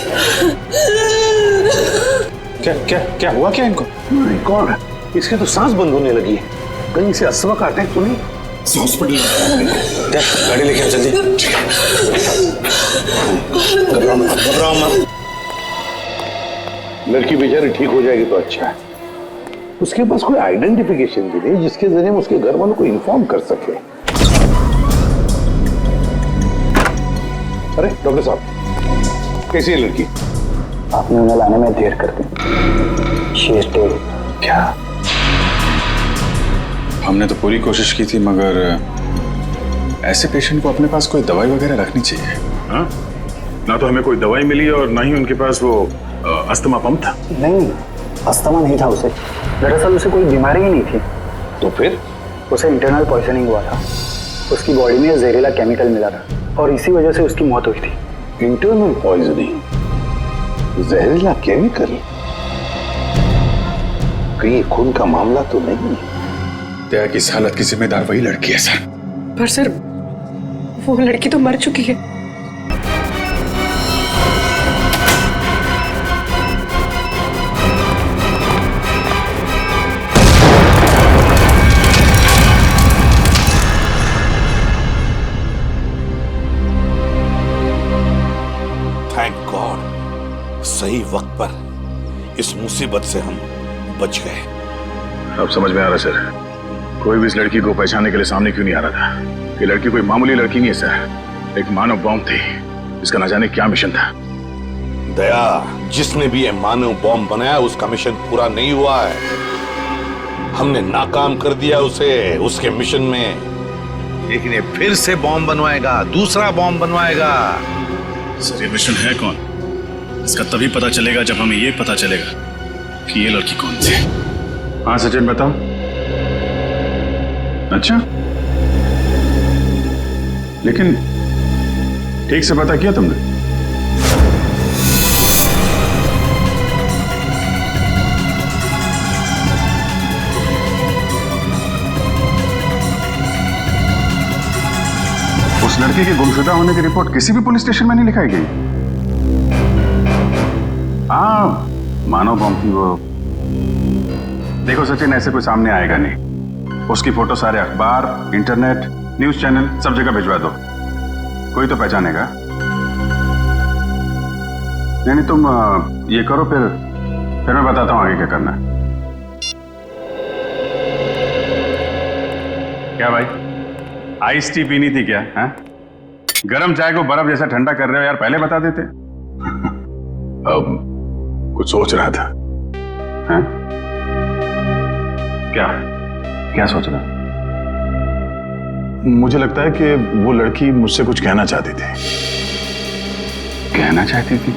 क्या क्या क्या हुआ क्या इनको? कौन है? इसके तो सांस बंद होने लगी है। कहीं से अस्थमा का अटैक तो नहीं? हॉस्पिटल गाड़ी लेके आ जल्दी। घबराओ मत। लड़की बेचारी ठीक हो जाएगी तो अच्छा है। उसके पास कोई आइडेंटिफिकेशन भी नहीं जिसके जरिए हम उसके घर वालों को इन्फॉर्म कर सके। अरे डॉक्टर साहब, कैसी है लड़की? आपने उन्हें लाने में देर कर दी। She is dead. क्या? हमने तो पूरी कोशिश की थी, मगर ऐसे पेशेंट को अपने पास कोई दवाई वगैरह रखनी चाहिए। हाँ? ना तो हमें कोई दवाई मिली और ना ही उनके पास वो अस्थमा पंप था। नहीं, अस्थमा नहीं था उसे। दरअसल उसे कोई बीमारी ही नहीं थी। तो फिर? उसे इंटरनल पॉइजनिंग हुआ था। उसकी बॉडी में जहरीला केमिकल मिला था और इसी वजह से उसकी मौत हुई थी। Internal poisoning? जहरीला केमिकल? कहीं खून का मामला तो नहीं? दया की इस हालत की जिम्मेदार वही लड़की है सर। पर सर, वो लड़की तो मर चुकी है। थैंक गॉड, सही वक्त पर इस मुसीबत से हम बच गए। अब समझ में आ रहा सर, कोई भी इस लड़की को पहचानने के लिए सामने क्यों नहीं आ रहा था। ये लड़की कोई मामूली लड़की नहीं है सर, एक मानव बॉम्ब थी। इसका न जाने क्या मिशन था। दया, जिसने भी ये मानव बॉम्ब बनाया उसका मिशन पूरा नहीं हुआ है। हमने नाकाम कर दिया उसे उसके मिशन में। लेकिन ये फिर से बॉम्ब बनवाएगा, दूसरा बॉम्ब बनवाएगा। सर ये मिशन है कौन? इसका तभी पता चलेगा जब हमें ये पता चलेगा कि ये लड़की कौन थी। हाँ सचिन बताओ। अच्छा, लेकिन ठीक से पता किया तुमने? उस लड़के के गुमशुदा होने की रिपोर्ट किसी भी पुलिस स्टेशन में नहीं लिखाई गई। हाँ, मानव बॉम्ब थी वो। देखो सचिन, ऐसे कोई सामने आएगा नहीं। उसकी फोटो सारे अखबार, इंटरनेट, न्यूज चैनल सब जगह भिजवा दो, कोई तो पहचानेगा। नहीं तुम ये करो, फिर मैं बताता हूँ आगे क्या करना है। क्या भाई, आइस टी पीनी थी क्या? हैं? गरम चाय को बर्फ जैसा ठंडा कर रहे हो यार, पहले बता देते। अब कुछ सोच रहा था। हैं? क्या सोच रहा? मुझे लगता है कि वो लड़की मुझसे कुछ कहना चाहती थी। कहना चाहती थी?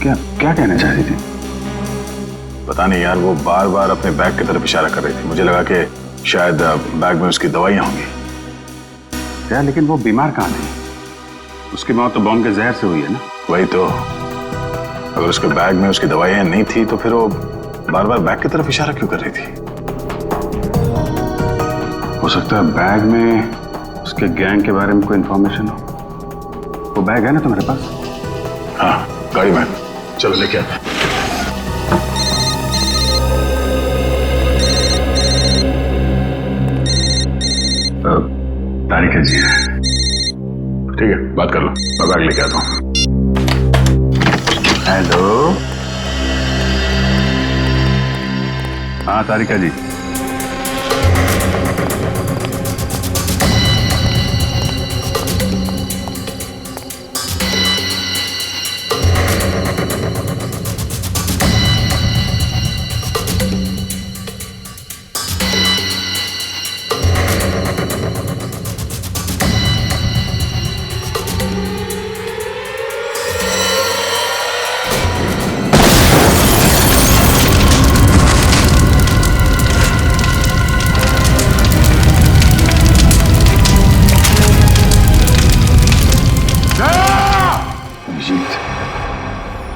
क्या कहना चाहती थी? पता नहीं यार, वो बार बार अपने बैग की तरफ इशारा कर रही थी। मुझे लगा कि शायद बैग में उसकी दवाइयां होंगी। यार लेकिन वो बीमार कहाँ थी? उसकी मौत तो बॉम्ब के जहर से हुई है ना। वही तो, अगर उसके बैग में उसकी दवाइयां नहीं थी तो फिर वो बार बार बैग की तरफ इशारा क्यों कर रही थी? हो सकता है बैग में उसके गैंग के बारे में कोई इंफॉर्मेशन हो। वो बैग है ना तुम्हारे पास? हाँ, गाड़ी में। चलो लेके आते। तारिका जी। ठीक है, बात कर लो, मैं बैग लेके आता हूँ। हेलो। हाँ तारिका जी।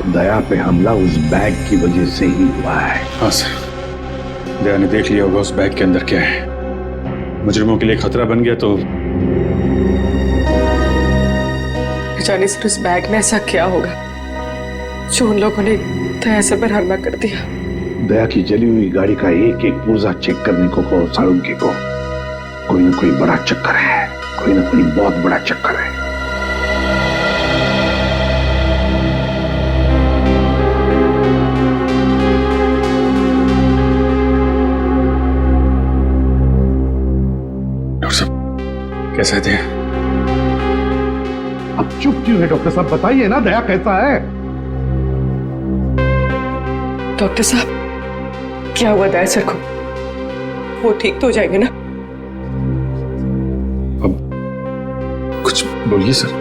दया पे हमला उस बैग की वजह से ही हुआ है। हाँ सर, दया ने देख लिया होगा उस बैग के अंदर क्या है। मुजरिमों के लिए खतरा बन गया तो। जाने सर उस बैग में ऐसा क्या होगा जो उन लोगों ने दया से बरहरमा कर दिया। दया की जली हुई गाड़ी का एक एक पुर्जा चेक करने को कहो साळुंखे को। कोई ना कोई बड़ा चक्कर है, कोई ना कोई बहुत बड़ा चक्कर है। कैसे थे? अब चुप क्यों है डॉक्टर साहब, बताइए ना दया कैसा है? डॉक्टर साहब क्या हुआ दया सर को? वो ठीक तो हो जाएंगे ना? अब कुछ बोलिए सर।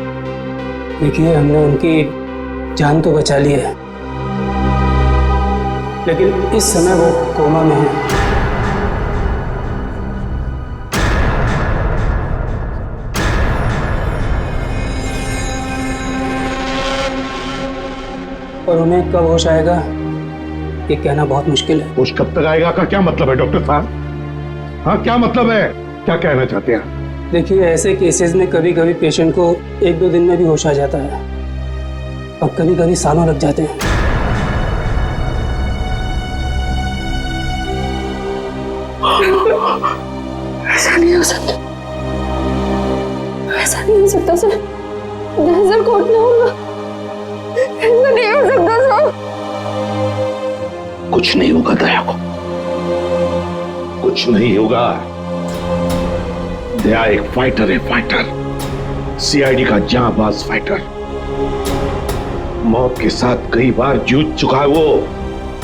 देखिए हमने उनकी जान तो बचा ली है, लेकिन इस समय वो कोमा में है। और उन्हें कब होश आएगा ये कहना बहुत मुश्किल है। होश कब तक आएगा का क्या मतलब है डॉक्टर साहब? हाँ क्या मतलब है, क्या कहना चाहते हैं? देखिए ऐसे केसेस में कभी कभी पेशेंट को 1-2 दिन में भी होश आ जाता है और कभी कभी सालों लग जाते हैं। ऐसा नहीं हो सकता, ऐसा नहीं हो सकता सर। सर कोर्ट में होगा, ऐसा नहीं हो सकता सर। कुछ नहीं होगा दया को, कुछ नहीं होगा। दया एक फाइटर है, फाइटर, सीआईडी का जांबाज फाइटर। मौत के साथ कई बार जूझ चुका है वो,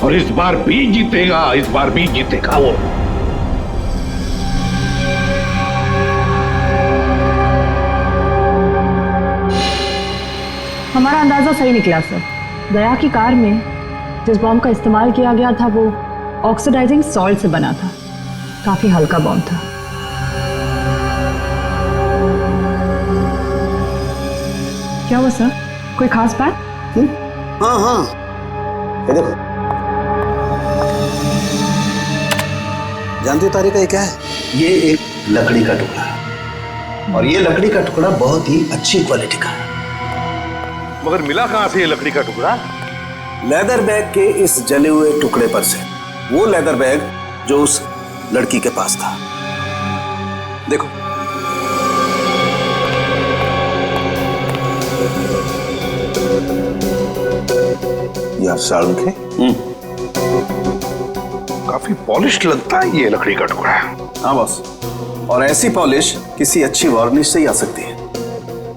और इस बार भी जीतेगा, इस बार भी जीतेगा वो। हमारा अंदाजा सही निकला सर। दया की कार में जिस बॉम्ब का इस्तेमाल किया गया था वो ऑक्सीडाइजिंग सॉल्ट से बना था, काफी हल्का बॉम्ब था। क्या हुआ सर, कोई खास बात? हाँ हाँ, ये देखो, जानती हो तारिका ये क्या है? ये एक लकड़ी का टुकड़ा है, और ये लकड़ी का टुकड़ा बहुत ही अच्छी क्वालिटी का है। मगर मिला कहां से ये लकड़ी का टुकड़ा? लेदर बैग के इस जले हुए टुकड़े पर से। वो लेदर बैग जो उस लड़की के पास था। देखो, यह सालुंखे काफी पॉलिश लगता है ये लकड़ी का टुकड़ा। हाँ बॉस, और ऐसी पॉलिश किसी अच्छी वार्निश से ही आ सकती है।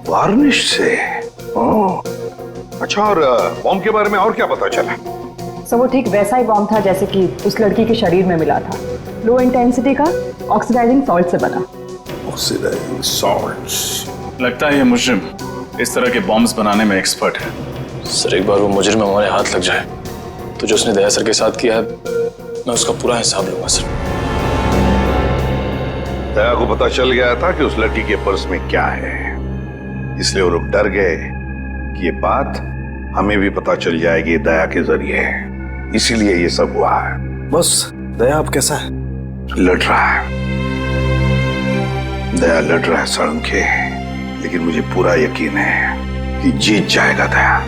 वार्निश से? ओह, अच्छा, और बॉम्ब के बारे में और क्या पता चला? सर वो ठीक वैसा ही बॉम्ब था जैसे कि उस लड़की के शरीर में मिला था। लो इंटेंसिटी का ऑक्सीडाइजिंग सॉल्ट से बना। Oxidising salts. लगता है ये मुजरिम इस तरह के बॉम्ब्स बनाने में एक्सपर्ट है। सर एक बार वो मुजरिम हमारे हाथ लग जाए तो जो उसने दया सर के साथ किया है मैं उसका पूरा हिसाब लूंगा सर। दया को पता चल गया था कि उस लड़की के पर्स में क्या है, इसलिए वो लोग डर गए कि ये बात हमें भी पता चल जाएगी दया के जरिए, इसीलिए ये सब हुआ है। बस दया अब कैसा है? लड़ रहा है, दया लड़ रहा है सालुंखे, लेकिन मुझे पूरा यकीन है कि जीत जाएगा दया,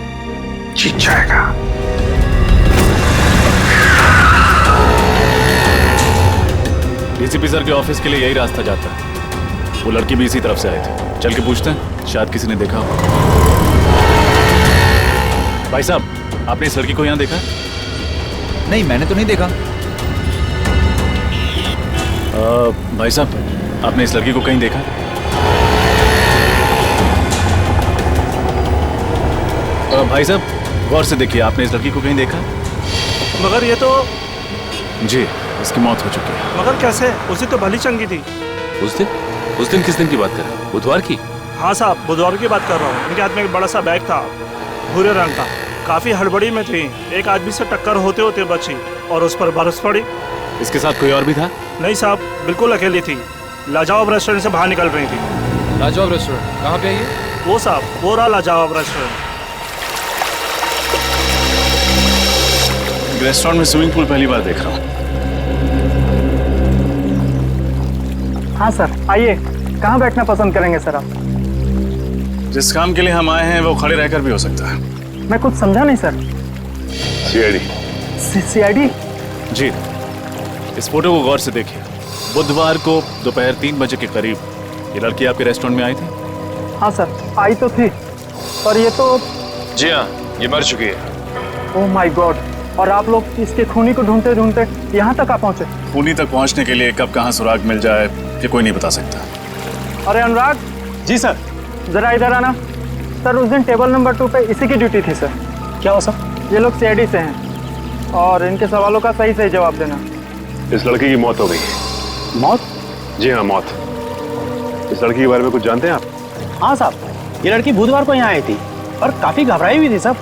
जीत जाएगा। डीसीपी सर के ऑफिस के लिए यही रास्ता जाता है। वो लड़की भी इसी तरफ से आई थी। चल के पूछते हैं, शायद किसी ने देखा हो। भाई साहब, आपने इस लड़की को यहाँ देखा? नहीं, मैंने तो नहीं देखा। भाई साहब, आपने इस लड़की को कहीं देखा? भाई साहब, गौर से देखिए, आपने इस लड़की को कहीं देखा? मगर ये तो जी, इसकी मौत हो चुकी है। मगर कैसे? उसी तो भली चंगी थी। उस दिन किस दिन की बात कर रहे हैं? बुधवार की? हाँ साहब, बुधवार की बात कर रहा हूँ। इनके हाथ में एक बड़ा सा बैग था, भूरे रंग का। काफी हड़बड़ी में थी, एक आदमी से टक्कर होते होते बची और उस पर बरस पड़ी। इसके साथ कोई और भी था? नहीं साहब, बिल्कुल अकेली थी। लाजवाब रेस्टोरेंट से बाहर निकल रही थी। लाजवाब रेस्टोरेंट कहाँ पे है ये? वो साहब, वो रहा लाजवाब रेस्टोरेंट। रेस्टोरेंट में स्विमिंग पूल पहली बार देख रहा हूँ। हाँ सर, आइए। कहाँ बैठना पसंद करेंगे सर आप? जिस काम के लिए हम आए हैं वो खड़े रहकर भी हो सकता है। मैं कुछ समझा नहीं सर। सीआईडी। सीआईडी? जी, इस फोटो को गौर से देखिए। बुधवार को दोपहर 3 बजे के करीब ये लड़की आपके रेस्टोरेंट में आई थी? हाँ सर, आई तो थी, पर ये तो... जी हाँ, ये मर चुकी है। ओह माय गॉड, और आप लोग इसके खूनी को ढूंढते ढूंढते यहाँ तक आ पहुँचे? खूनी तक पहुँचने के लिए कब कहाँ सुराग मिल जाए ये कोई नहीं बता सकता। अरे अनुराग। जी सर। जरा इधर आना। सर उस दिन टेबल नंबर 2 पे इसी की ड्यूटी थी सर। क्या हो सर? ये लोग सीआईडी से हैं और इनके सवालों का सही सही जवाब देना। इस लड़की की मौत हो गई। मौत? जी हाँ, मौत। इस लड़की के बारे में कुछ जानते हैं आप? हाँ साहब, ये लड़की बुधवार को यहाँ आई थी और काफी घबराई हुई थी साहब।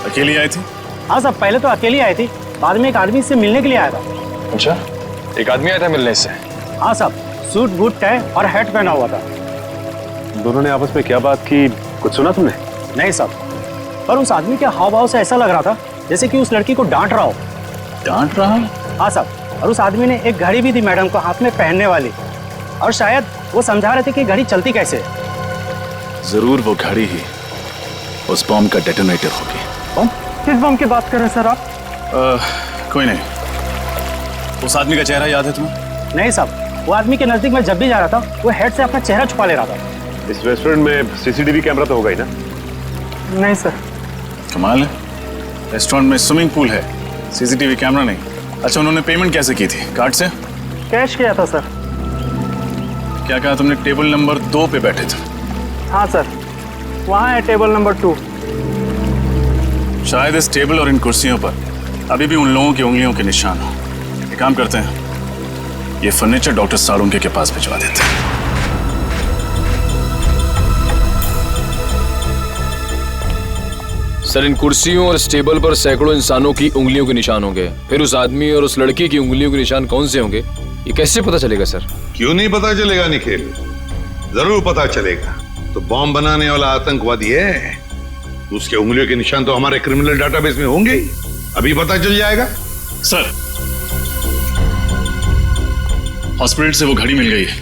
अकेली आई थी? हाँ साहब, पहले तो अकेली आई थी, बाद में एक आदमी से मिलने के लिए आया था। अच्छा, एक आदमी आया था मिलने से? हाँ साहब, सूट बूट टाई और हैट पहना हुआ था। दोनों ने आपस में क्या बात की, कुछ सुना तुमने? नहीं साहब, पर उस आदमी के हाव भाव से ऐसा लग रहा था जैसे कि उस लड़की को डांट रहा हो। डांट रहा है? हाँ साहब, और उस आदमी ने एक घड़ी भी दी मैडम को हाथ में पहनने वाली, और शायद वो समझा रहे थे कि घड़ी चलती कैसे है। जरूर वो घड़ी ही उस बॉम्ब का डेटोनेटर होगी। बॉम्ब? किस बॉम्ब की बात कर रहे हैं सर आप? कोई नहीं। उस आदमी का चेहरा याद है तुम्हें? नहीं साहब, वो आदमी के नजदीक में जब भी जा रहा था वो हेड से अपना चेहरा छुपा ले रहा था। इस रेस्टोरेंट में सीसीटीवी कैमरा तो होगा ही ना? नहीं सर। कमाल है, रेस्टोरेंट में स्विमिंग पूल है, सीसीटीवी कैमरा नहीं। अच्छा, उन्होंने पेमेंट कैसे की थी? कार्ड से? कैश किया था सर। क्या कहा तुमने? टेबल नंबर 2 पे बैठे थे? हाँ सर, वहाँ है टेबल नंबर 2। शायद इस टेबल और इन कुर्सियों पर अभी भी उन लोगों की उंगलियों के निशान हो। एक काम करते हैं, ये फर्नीचर डॉक्टर सालुंखे के पास भिजवा देते हैं। सर, इन कुर्सियों और इस टेबल पर सैकड़ों इंसानों की उंगलियों के निशान होंगे, फिर उस आदमी और उस लड़की की उंगलियों के निशान कौन से होंगे, ये कैसे पता चलेगा सर? क्यों नहीं पता चलेगा निखिल, जरूर पता चलेगा। तो बॉम्ब बनाने वाला आतंकवादी है, उसके उंगलियों के निशान तो हमारे क्रिमिनल डाटाबेस में होंगे ही, अभी पता चल जाएगा। सर, हॉस्पिटल से वो घड़ी मिल गई है,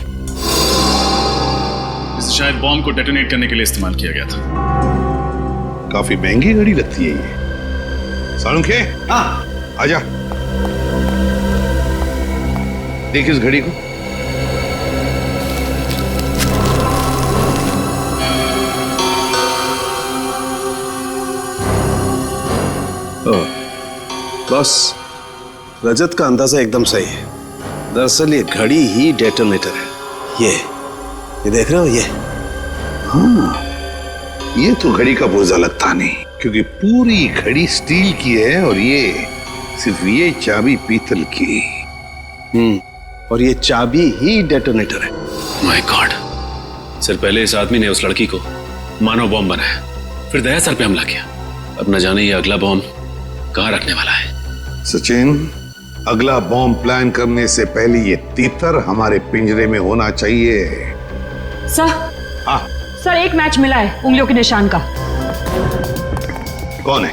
इसे शायद बॉम्ब को डेटोनेट करने के लिए इस्तेमाल किया गया था। काफी महंगी घड़ी लगती है ये। सालुंखे, हाँ आजा। देख इस घड़ी को। बस रजत का अंदाजा एकदम सही है। दरअसल ये घड़ी ही डेटोनेटर है। ये देख रहे हो ये? हाँ, ये तो घड़ी का पुर्जा लगता नहीं, क्योंकि पूरी घड़ी स्टील की है और ये सिर्फ ये चाबी पीतल की। और ये चाबी ही डेटोनेटर है। माय गॉड, सर पहले इस आदमी ने उस लड़की को मानव बॉम्ब बनाया, फिर दया सर पे हमला किया। अब न जाने ये अगला बॉम्ब कहाँ रखने वाला है। सचिन, अगला बॉम्ब प्लान करने से पहले ये तीतर हमारे पिंजरे में होना चाहिए। सर, हाँ सर एक मैच मिला है उंगलियों के निशान का। कौन है?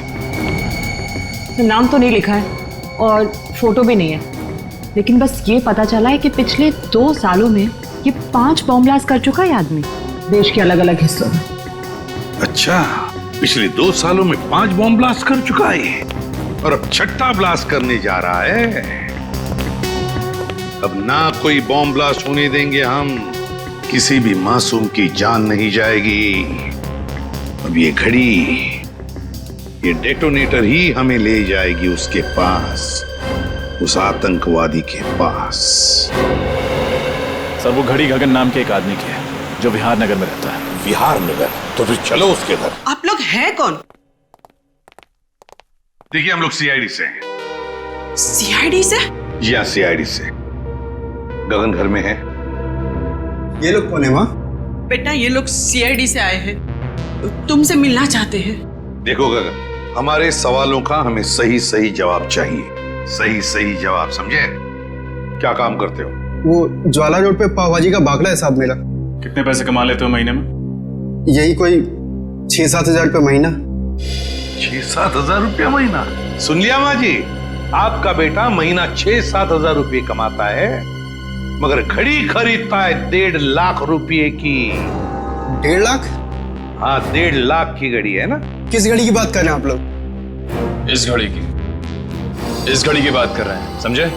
नाम तो नहीं लिखा है और फोटो भी नहीं है, लेकिन बस ये पता चला है कि पिछले 2 सालों में ये 5 बॉम्ब ब्लास्ट कर चुका है आदमी, देश के अलग अलग हिस्सों में। अच्छा, पिछले 2 सालों में 5 बॉम्ब ब्लास्ट कर चुका है और अब 6ठा ब्लास्ट करने जा रहा है। अब ना कोई बॉम्ब ब्लास्ट होने देंगे हम, किसी भी मासूम की जान नहीं जाएगी। अब ये घड़ी, ये डेटोनेटर ही हमें ले जाएगी उसके पास, उस आतंकवादी के पास। सर वो घड़ी गगन नाम के एक आदमी की है जो विहार नगर में रहता है। विहार नगर? तो फिर चलो उसके घर। आप लोग हैं कौन? देखिए, हम लोग सीआईडी से हैं। सीआईडी से? जी हाँ, सीआईडी से। गगन घर में है। ये लोग कौन है माँ? बेटा ये लोग सीआईडी से आए हैं, तुमसे मिलना चाहते हैं। देखो गगन, हमारे सवालों का हमें सही सही जवाब चाहिए। सही सही जवाब, समझे? क्या काम करते हो? वो ज्वाला रोड पे पाव भाजी का बागला है साहब मेरा। कितने पैसे कमा लेते हो महीने में? यही कोई 6-7 हजार रुपये महीना। 6-7 हजार रुपया महीना? सुन लिया माँ जी, आपका बेटा महीना 6-7 हजार रुपये कमाता है, मगर घड़ी खरीदता है 1.5 लाख रुपये की। 1.5 लाख? हाँ, 1.5 लाख की घड़ी है ना। किस घड़ी की बात कर रहे हैं आप लोग? इस घड़ी की, इस घड़ी की बात कर रहे हैं, समझे?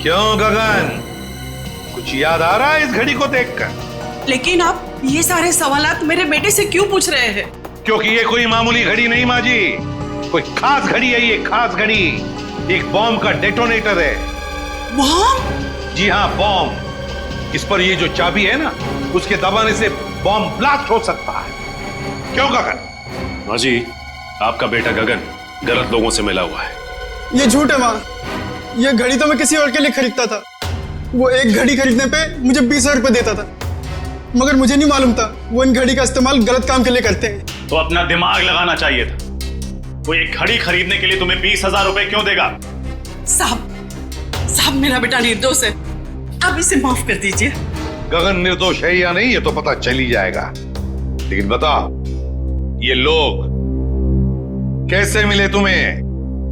क्यों गगन, कुछ याद आ रहा है इस घड़ी को देखकर? लेकिन आप ये सारे सवालात मेरे बेटे से क्यों पूछ रहे हैं? क्योंकि ये कोई मामूली घड़ी नहीं माँ जी, कोई खास घड़ी है ये, खास घड़ी। एक बॉम्ब का डेटोनेटर है। बॉम्ब? जी हाँ, बॉम्ब। इस पर ये जो चाबी है ना, उसके दबाने से बॉम्ब ब्लास्ट हो सकता है। क्यों गगन? माँ जी, आपका बेटा गगन गलत लोगों से मिला हुआ है। ये झूठ है माँ, ये घड़ी तो मैं किसी और के लिए खरीदता था। वो एक घड़ी खरीदने पे मुझे 20,000 रुपये देता था, मगर मुझे नहीं मालूम था वो इन घड़ी का इस्तेमाल गलत काम के लिए करते हैं। तो अपना दिमाग लगाना चाहिए था। वो एक घड़ी खरीदने के लिए तुम्हें 20,000 रुपए क्यों देगा? साहब मेरा बेटा निर्दोष है, आप इसे माफ कर दीजिए। गगन निर्दोष है या नहीं ये तो पता चल ही जाएगा, लेकिन बताओ ये लोग कैसे मिले तुम्हें?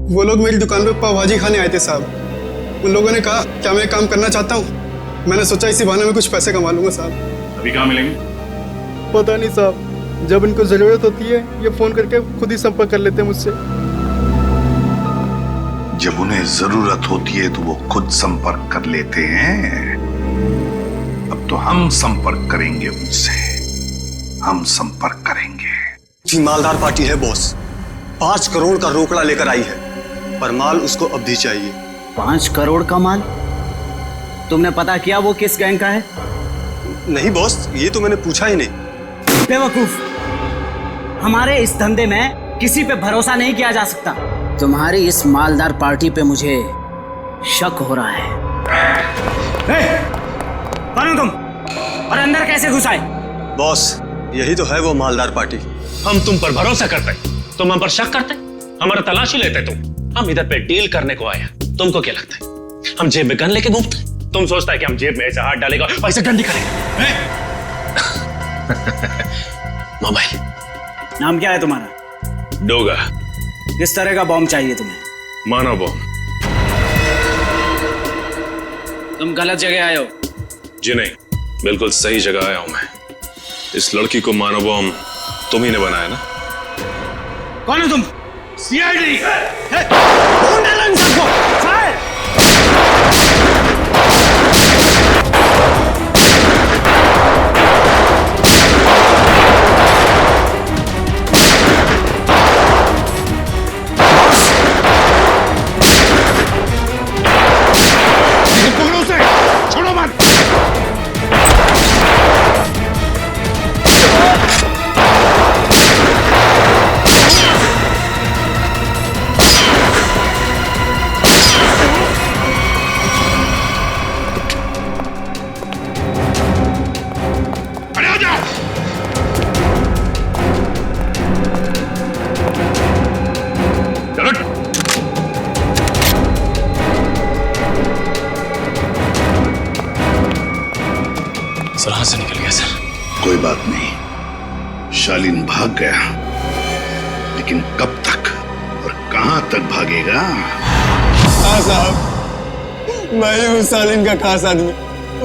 वो लोग मेरी दुकान पे पाव भाजी खाने आए थे साहब। उन लोगों ने कहा क्या मैं काम करना चाहता हूँ। मैंने सोचा इसी बहाने में कुछ पैसे कमा लूंगा साहब। अभी कहाँ मिलेंगे? पता नहीं साहब, जब इनको जरूरत होती है ये फोन करके खुद ही संपर्क कर लेते हैं मुझसे। जब उन्हें जरूरत होती है तो वो खुद संपर्क कर लेते हैं। अब तो हम संपर्क करेंगे उनसे, हम संपर्क करेंगे। जी मालदार पार्टी है बॉस, 5 करोड़ का रोकड़ा लेकर आई है, पर माल उसको अब भी चाहिए। 5 करोड़ का माल? तुमने पता किया वो किस गैंग का है? नहीं बॉस, ये तो मैंने पूछा ही नहीं। बेवकूफ, हमारे इस धंधे में किसी पे भरोसा नहीं किया जा सकता। तुम्हारी इस मालदार पार्टी पे मुझे शक हो रहा है। कौन हो तुम और अंदर कैसे घुस आए? बॉस यही तो है वो मालदार पार्टी। हम तुम पर भरोसा करते, तुम हम पर शक करते, हमारा तलाशी लेते तुम। हम इधर पे डील करने को आए, तुमको क्या लगता है हम जेब में गन लेके घूमते? तुम सोचता है कि हम जेब में ऐसे हाथ डालेगा और ऐसे गन निकालेगा? मोबाइल। नाम क्या है तुम्हारा? डोगा। किस तरह का बॉम्ब चाहिए तुम्हें? मानव बॉम्ब। तुम गलत जगह आए हो। जी नहीं, बिल्कुल सही जगह आया हूं मैं। इस लड़की को मानव बॉम्ब तुम ही ने बनाया ना? कौन हो तुम? सीआईडी। कौन डाला इन सबको? फायर! सर हाथ से निकल गया सर। कोई बात नहीं, शालीन भाग गया, लेकिन कब तक और कहां तक भागेगा? हाँ साहब, मैं ही हूँ शालीन का खास आदमी,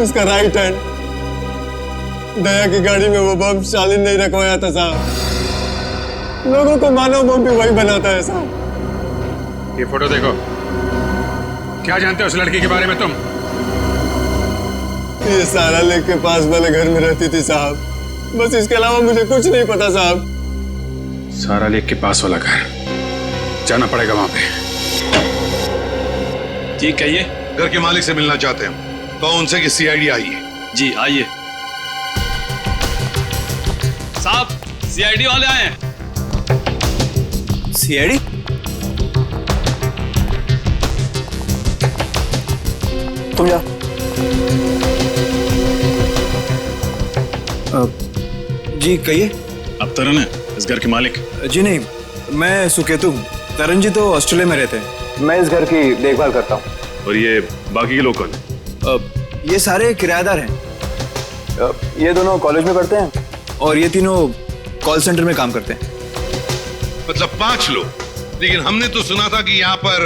उसका राइट हैंड। दया की गाड़ी में वो बम शालीन नहीं रखवाया था साहब। लोगों को मानव बम भी वही बनाता है साहब। ये फोटो देखो, क्या जानते हो उस लड़की के बारे में तुम? ये सारा लेक के पास वाले घर में रहती थी साहब, बस इसके अलावा मुझे कुछ नहीं पता साहब। सारा लेक के पास वाला घर, जाना पड़ेगा वहां पे। जी कहिए। घर के मालिक से मिलना चाहते हैं तो उनसे कि सीआईडी आई है। जी आइए। साहब सीआईडी वाले आए हैं। सीआईडी? तुम जा। जी कहिए। अब तरुण है इस घर के मालिक? जी नहीं, मैं सुकेतु हूँ। तरुण जी तो ऑस्ट्रेलिया में रहते हैं। मैं इस घर की देखभाल करता हूँ। और ये बाकी के लोग कौन है? ये सारे किराएदार हैं। ये दोनों कॉलेज में पढ़ते हैं और ये तीनों कॉल सेंटर में काम करते हैं। मतलब 5 लोग, लेकिन हमने तो सुना था कि यहाँ पर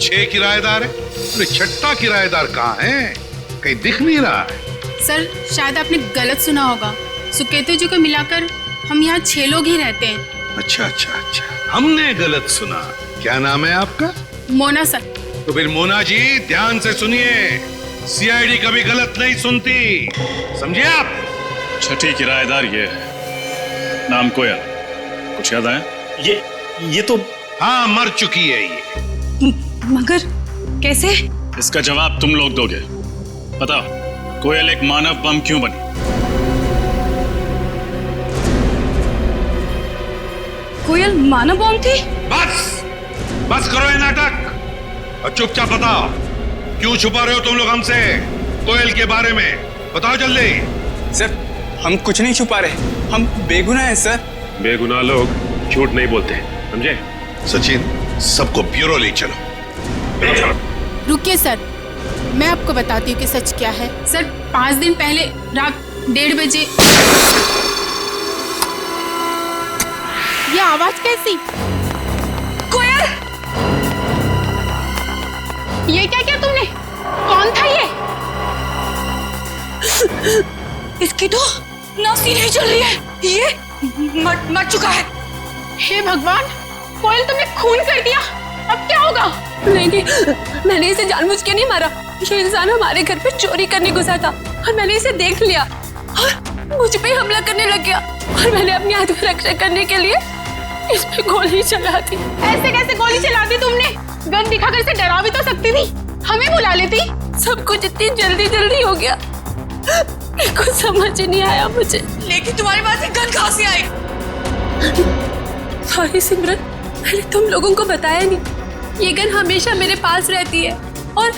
6 किराएदार हैं। तो छठा किराएदार कहाँ है? कहीं दिख नहीं रहा है। सर शायद आपने गलत सुना होगा। सुकेतु जी को मिलाकर हम यहाँ 6 लोग ही रहते हैं। अच्छा अच्छा अच्छा, हमने गलत सुना। क्या नाम है आपका? मोना सर। तो फिर मोना जी ध्यान से सुनिए, सीआईडी कभी गलत नहीं सुनती, समझे आप? छठी किराएदार ये है, नाम कोयल। कुछ याद आया? ये तो हाँ मर चुकी है ये। मगर कैसे? इसका जवाब तुम लोग दोगे। बताओ, कोयल एक मानव बम क्यों बनी? कोयल मानव बम थी? बस करो ये नाटक और चुपचाप बताओ, क्यों छुपा रहे हो तुम लोग हमसे कोयल के बारे में? बताओ जल्दी। सर हम कुछ नहीं छुपा रहे, हम बेगुनाह हैं सर। बेगुनाह लोग झूठ नहीं बोलते, समझे? सचिन, सबको ब्यूरो ले चलो। रुकिए सर, मैं आपको बताती हूँ कि सच क्या है। सर 5 दिन पहले रात 1:30 बजे ये आवाज कैसी? कोयल! ये क्या किया तुमने? कौन था ये? इसकी तो नासी नहीं चल रही है, ये मर चुका है। हे भगवान, कोयल तुमने खून कर दिया, अब क्या होगा? नहीं, मैंने इसे जानबूझ के नहीं मारा। ये इंसान हमारे घर पे चोरी करने घुसा था और मैंने इसे देख लिया और मुझ पे हमला करने लग गया और मैंने अपनी आत्मरक्षा करने के लिए इस पे गोली चला दी। ऐसे कैसे गोली चला दी तुमने? गन दिखाकर इसे डरा भी तो सकती थी, हमें बुला लेती। सब कुछ इतनी जल्दी हो गया, कुछ समझ नहीं आया मुझे। लेकिन तुम्हारे पास एक गन कहाँ से आई? सॉरी सिमरन, मैंने तुम लोगों को बताया नहीं। ये गन हमेशा मेरे पास रहती है और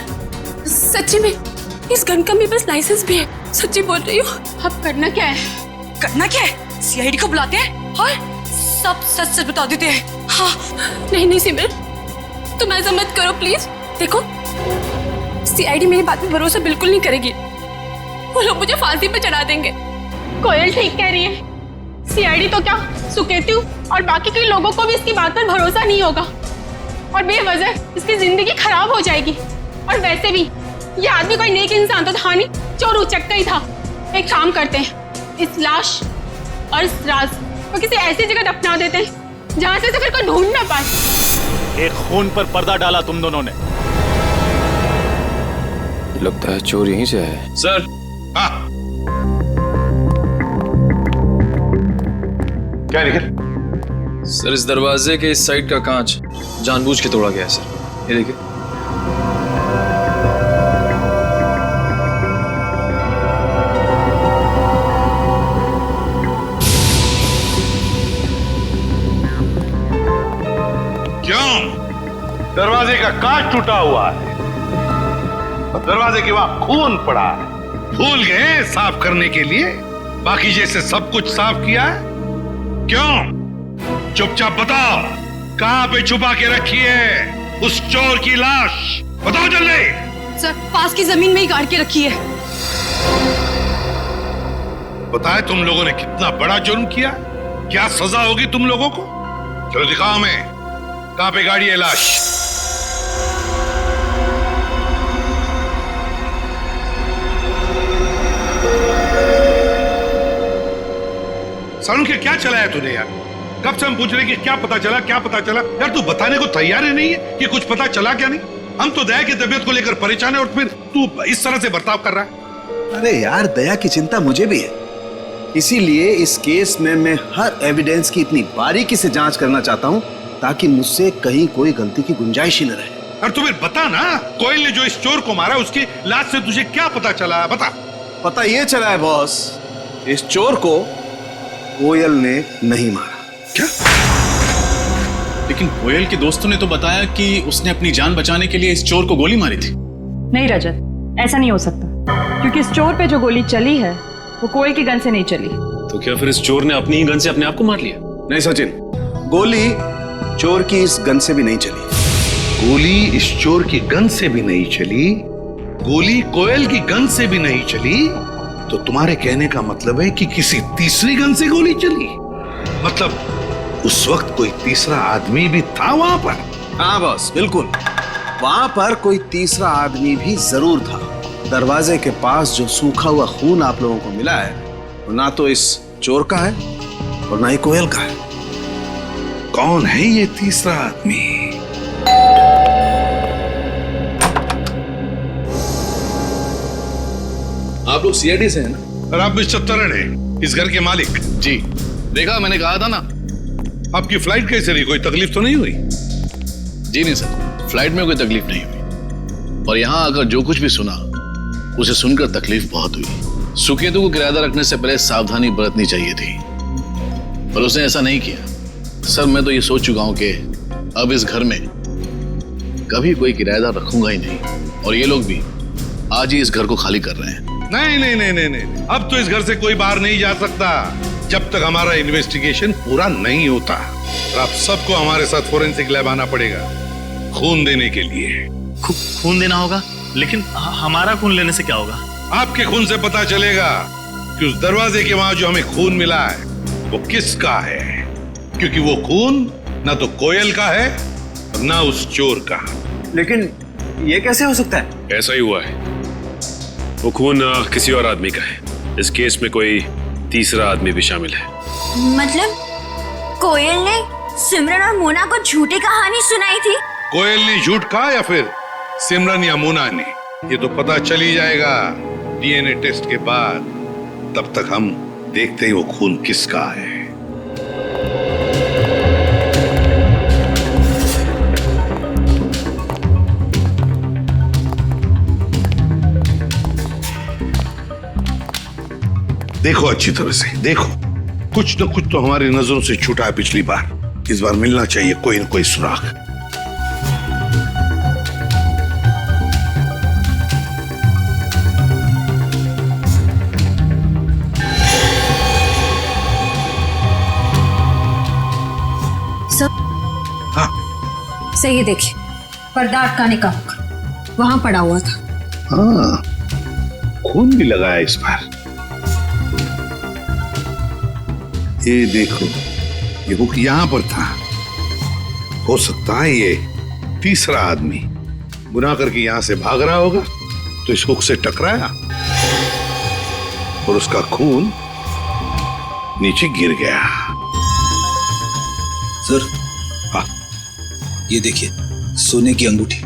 सच्ची में इस गन का मेरे पास लाइसेंस भी है। सच्ची बोल रही हूँ। अब करना क्या है? करना क्या है? सीआईडी को बुलाते हैं और सब सच बता देते हैं। हाँ। नहीं सिमरन, तुम ऐसा मत करो प्लीज। देखो, सीआईडी मेरी बात में भरोसा बिल्कुल नहीं करेगी, वो लोग मुझे फांसी पे चढ़ा देंगे। कोयल ठीक कह रही है, सीआईडी तो क्या, सुकेतु और बाकी के लोगों को भी इसकी बात पर भरोसा नहीं होगा और बेवजह इसकी जिंदगी खराब हो जाएगी। और वैसे भी ये आदमी कोई नेक इंसान तो था नहीं, चोर उचक्का ही था। एक काम करते हैं, इस लाश और इस राज को किसी ऐसी जगह दफना देते हैं जहां से फिर कोई ढूंढ ना पाए। एक खून पर पर्दा डाला तुम दोनों ने। लगता है चोर यहीं से है। सर। हाँ। क्या निकल? सर इस दरवाजे के इस साइड का कांच जानबूझ के तोड़ा गया है सर, ये देखिए। क्यों? दरवाजे का कांच टूटा हुआ है, दरवाजे के वहां खून पड़ा है। भूल गए साफ करने के लिए? बाकी जैसे सब कुछ साफ किया है? क्यों? चुपचाप बताओ, कहां पे छुपा के रखी है उस चोर की लाश? बताओ जल्दी। सर पास की जमीन में ही गाड़ के रखी है। बताए तुम लोगों ने कितना बड़ा जुर्म किया, क्या सजा होगी तुम लोगों को? चलो दिखाओ हमें, कहां पे गाड़ी है लाश? सालू के क्या चलाया तूने यार? कब से हम पूछ रहे कि क्या पता चला, क्या पता चला? यार तू बताने को तैयार ही नहीं है कि कुछ पता चला क्या नहीं? हम तो दया की तबीयत को लेकर परेशान है और फिर तू इस तरह से बर्ताव कर रहा है। अरे यार, दया की चिंता मुझे भी है, इसीलिए इस केस में मैं हर एविडेंस की इतनी बारीकी से जांच करना चाहता हूं ताकि मुझसे कहीं कोई गलती की गुंजाइश ही न रहे। और तू फिर बता ना, कोयल ने जो इस चोर को मारा उसकी लाश से तुझे क्या पता चला? बता। पता ये चला है बॉस, इस चोर को कोयल ने नहीं मारा। क्या? लेकिन कोयल के दोस्तों ने तो बताया कि उसने अपनी जान बचाने के लिए इस चोर को गोली मारी थी। नहीं रजत, ऐसा नहीं हो सकता, क्योंकि इस चोर पे जो गोली चली है वो कोयल की गन से नहीं चली। तो क्या फिर इस चोर ने अपनी ही गन से अपने आप को मार लिया? नहीं सचिन, गोली चोर की इस गन से भी नहीं चली। गोली इस चोर की गन से भी नहीं चली, गोली कोयल की गन से भी नहीं चली, तो तुम्हारे कहने का मतलब है कि किसी तीसरी गन से गोली चली? मतलब उस वक्त कोई तीसरा आदमी भी था वहां पर? हाँ बॉस, बिल्कुल, वहां पर कोई तीसरा आदमी भी जरूर था। दरवाजे के पास जो सूखा हुआ खून आप लोगों को मिला है, वो ना तो इस चोर का है और ना ही कोयल का है। कौन है ये तीसरा आदमी? आप लोग सीआईडी से हैं ना? और आप मिस्टर तरण हैं, इस घर के मालिक? जी, देखा, मैंने कहा था ना। आपकी फ्लाइट कैसे रही? कोई तकलीफ तो नहीं हुई? जी नहीं सर, फ्लाइट में कोई तकलीफ नहीं हुई, और यहाँ आकर जो कुछ भी सुना उसे सुनकर तकलीफ बहुत हुई। सुकेतु को किराएदार रखने से पहले सावधानी बरतनी चाहिए थी, पर उसने ऐसा नहीं किया। सर, मैं तो ये सोच चुका हूं कि अब इस घर में कभी कोई किराएदार रखूंगा ही नहीं, और ये लोग भी आज ही इस घर को खाली कर रहे हैं। नहीं नहीं नहीं नहीं नहीं, अब तो इस घर से कोई बाहर नहीं जा सकता जब तक हमारा इन्वेस्टिगेशन पूरा नहीं होता। और आप सबको हमारे साथ फोरेंसिक लैब आना पड़ेगा खून देने के लिए। खून देना होगा? लेकिन हमारा खून लेने से क्या होगा? आपके खून से पता चलेगा कि उस दरवाजे के वहां जो हमें खून मिला है वो किसका है, क्योंकि वो खून ना तो कोयल का है और ना उस चोर का। लेकिन ये कैसे हो सकता है? ऐसा ही हुआ है, वो खून किसी और आदमी का है। इस केस में कोई तीसरा आदमी भी शामिल है। मतलब कोयल ने सिमरन और मोना को झूठी कहानी सुनाई थी? कोयल ने झूठ कहा या फिर सिमरन या मोना ने, ये तो पता चल ही जाएगा डीएनए टेस्ट के बाद। तब तक हम देखते हैं वो खून किसका है। देखो अच्छी तरह से देखो, कुछ न कुछ तो हमारी नजरों से छूटा है पिछली बार। इस बार मिलना चाहिए कोई न कोई सुराग। हाँ, सही देखिए, पर्दा अटकाने का वहां पड़ा हुआ था। हाँ, खून भी लगा है इस बार। ये देखो, ये हुक यहां पर था। हो सकता है ये तीसरा आदमी गुनाह करके यहां से भाग रहा होगा, तो इस हुक से टकराया और उसका खून नीचे गिर गया। सर, हाँ, ये देखिए, सोने की अंगूठी।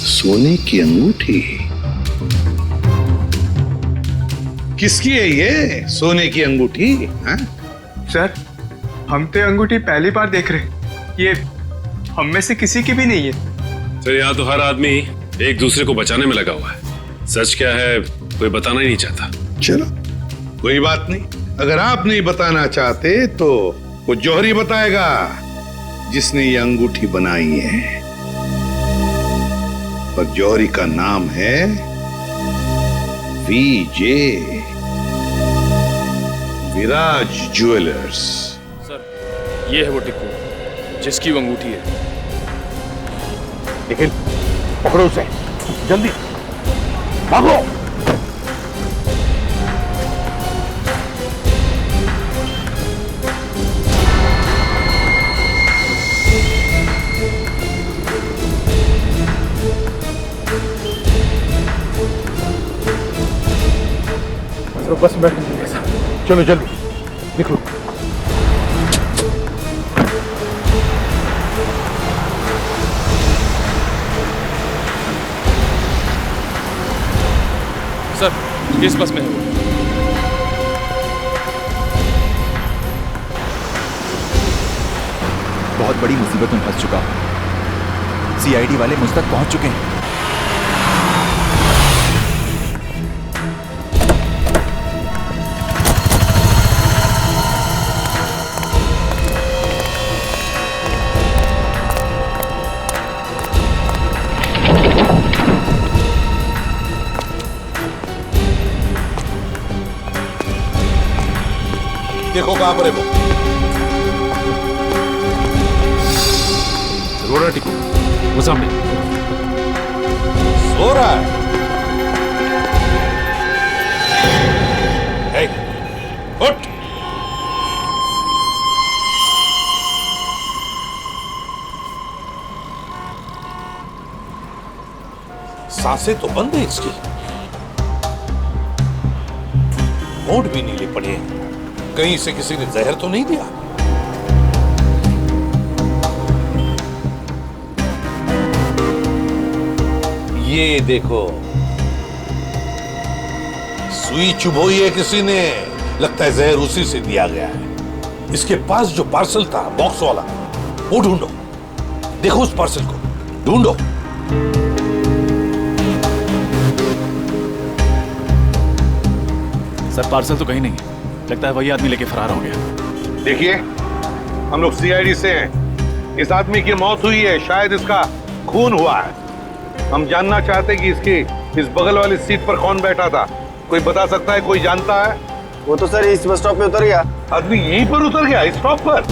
सोने की अंगूठी? किसकी है ये सोने की अंगूठी? सर, हम तो अंगूठी पहली बार देख रहे, ये हम में से किसी की भी नहीं है। सर, यहाँ तो हर आदमी एक दूसरे को बचाने में लगा हुआ है। सच क्या है कोई बताना ही नहीं चाहता। चलो कोई बात नहीं, अगर आप नहीं बताना चाहते तो वो जौहरी बताएगा जिसने ये अंगूठी बनाई है। और जौहरी का नाम है वीजे, विराज ज्वेलर्स। सर, ये है वो टिक्कू जिसकी वो अंगूठी है। लेकिन पकड़ो उसे, जल्दी भागो। तो बस में बैठने साहब, चलो जल्दी निकलो। सर किस बस में है? बहुत बड़ी मुसीबत में फंस चुका हूं। सीआईडी वाले मुझ तक पहुंच चुके हैं। देखो कहां पर है वो। रोड़ा टिको, वो सामने सो रहा है। हे, उठ। सांसें तो बंद है इसकी, होंठ भी नीले पड़े हैं। कहीं से किसी ने जहर तो नहीं दिया? ये देखो, सुई चुभोई है किसी ने, लगता है जहर उसी से दिया गया है। इसके पास जो पार्सल था बॉक्स वाला, वो ढूंढो। देखो उस पार्सल को ढूंढो। सर पार्सल तो कहीं नहीं है, लगता है वही आदमी लेके फरार हो गया। देखिए, हम लोग सीआईडी से हैं। इस आदमी की मौत हुई है, शायद इसका खून हुआ है। हम जानना चाहते हैं कि इसकी इस बगल वाली सीट पर कौन बैठा था। कोई बता सकता है? कोई जानता है? वो तो सर इस बस स्टॉप पे उतर गया। आदमी यहीं पर उतर गया, इस स्टॉप पर?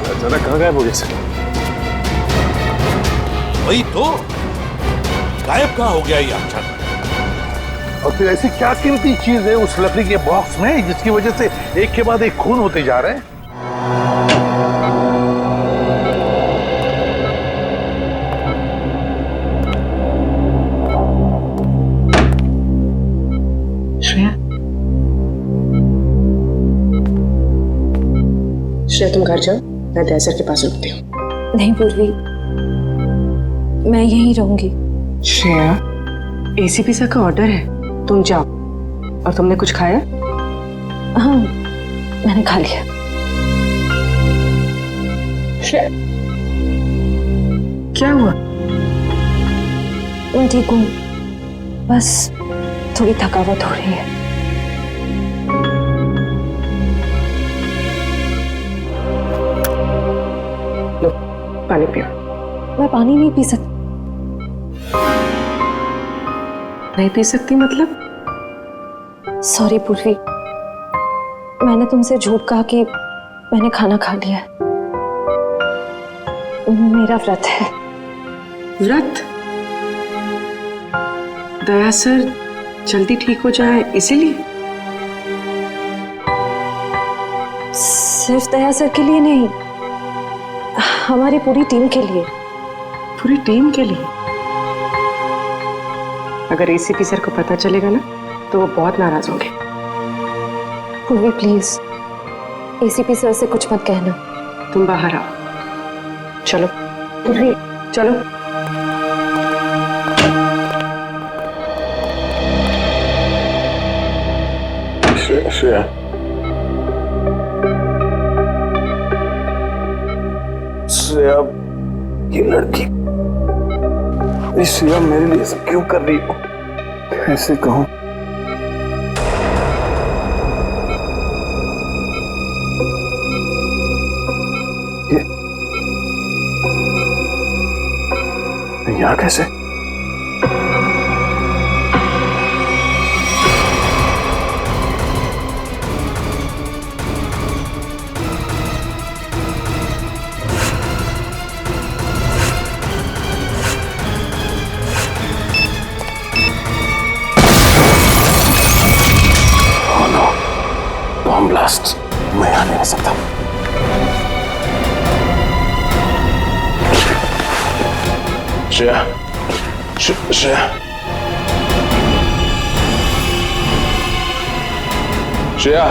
अचानक कहाँ गायब हो गया सर? वही तो, गायब कहाँ हो गया ये अचानक? और फिर ऐसी क्या कीमती चीज है उस लकड़ी के बॉक्स में जिसकी वजह से एक के बाद एक खून होते जा रहे हैं? श्रेया, श्रेया तुम घर जाओ, मैं दया सर के पास रुकती हूँ। नहीं पूर्वी, मैं यहीं रहूंगी। श्रेया, एसीपी सर का ऑर्डर है, तुम जाओ। और तुमने कुछ खाया? हाँ, मैंने खा लिया। श्रेया, क्या हुआ? मैं ठीक हूँ, बस थोड़ी थकावट हो रही है। लो, पानी पियो। मैं पानी नहीं पी सकती। नहीं पी सकती मतलब? सॉरी पूर्वी, मैंने तुमसे झूठ कहा कि मैंने खाना खा लिया। मेरा व्रत है। व्रत? दया सर जल्दी ठीक हो जाए इसीलिए? सिर्फ दया सर के लिए नहीं, हमारी पूरी टीम के लिए। पूरी टीम के लिए? अगर एसीपी सर को पता चलेगा ना तो वो बहुत नाराज होंगे। पूर्वी प्लीज, एसीपी सर से कुछ मत कहना। तुम बाहर आओ। चलो पूर्वी, चलो। श्रेया, श्रेया, ये लड़की, श्रेया मेरे लिए सब क्यों कर रही हो? ऐसे कहो। यहाँ कैसे? बॉम्ब ब्लास्ट मैं यहाँ नहीं रह सकता। श्रेया, श्रेया, श्रेया,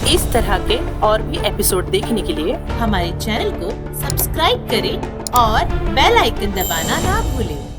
इस तरह के और भी एपिसोड देखने के लिए हमारे चैनल को सब्सक्राइब करें और बेल आइकन दबाना ना भूलें।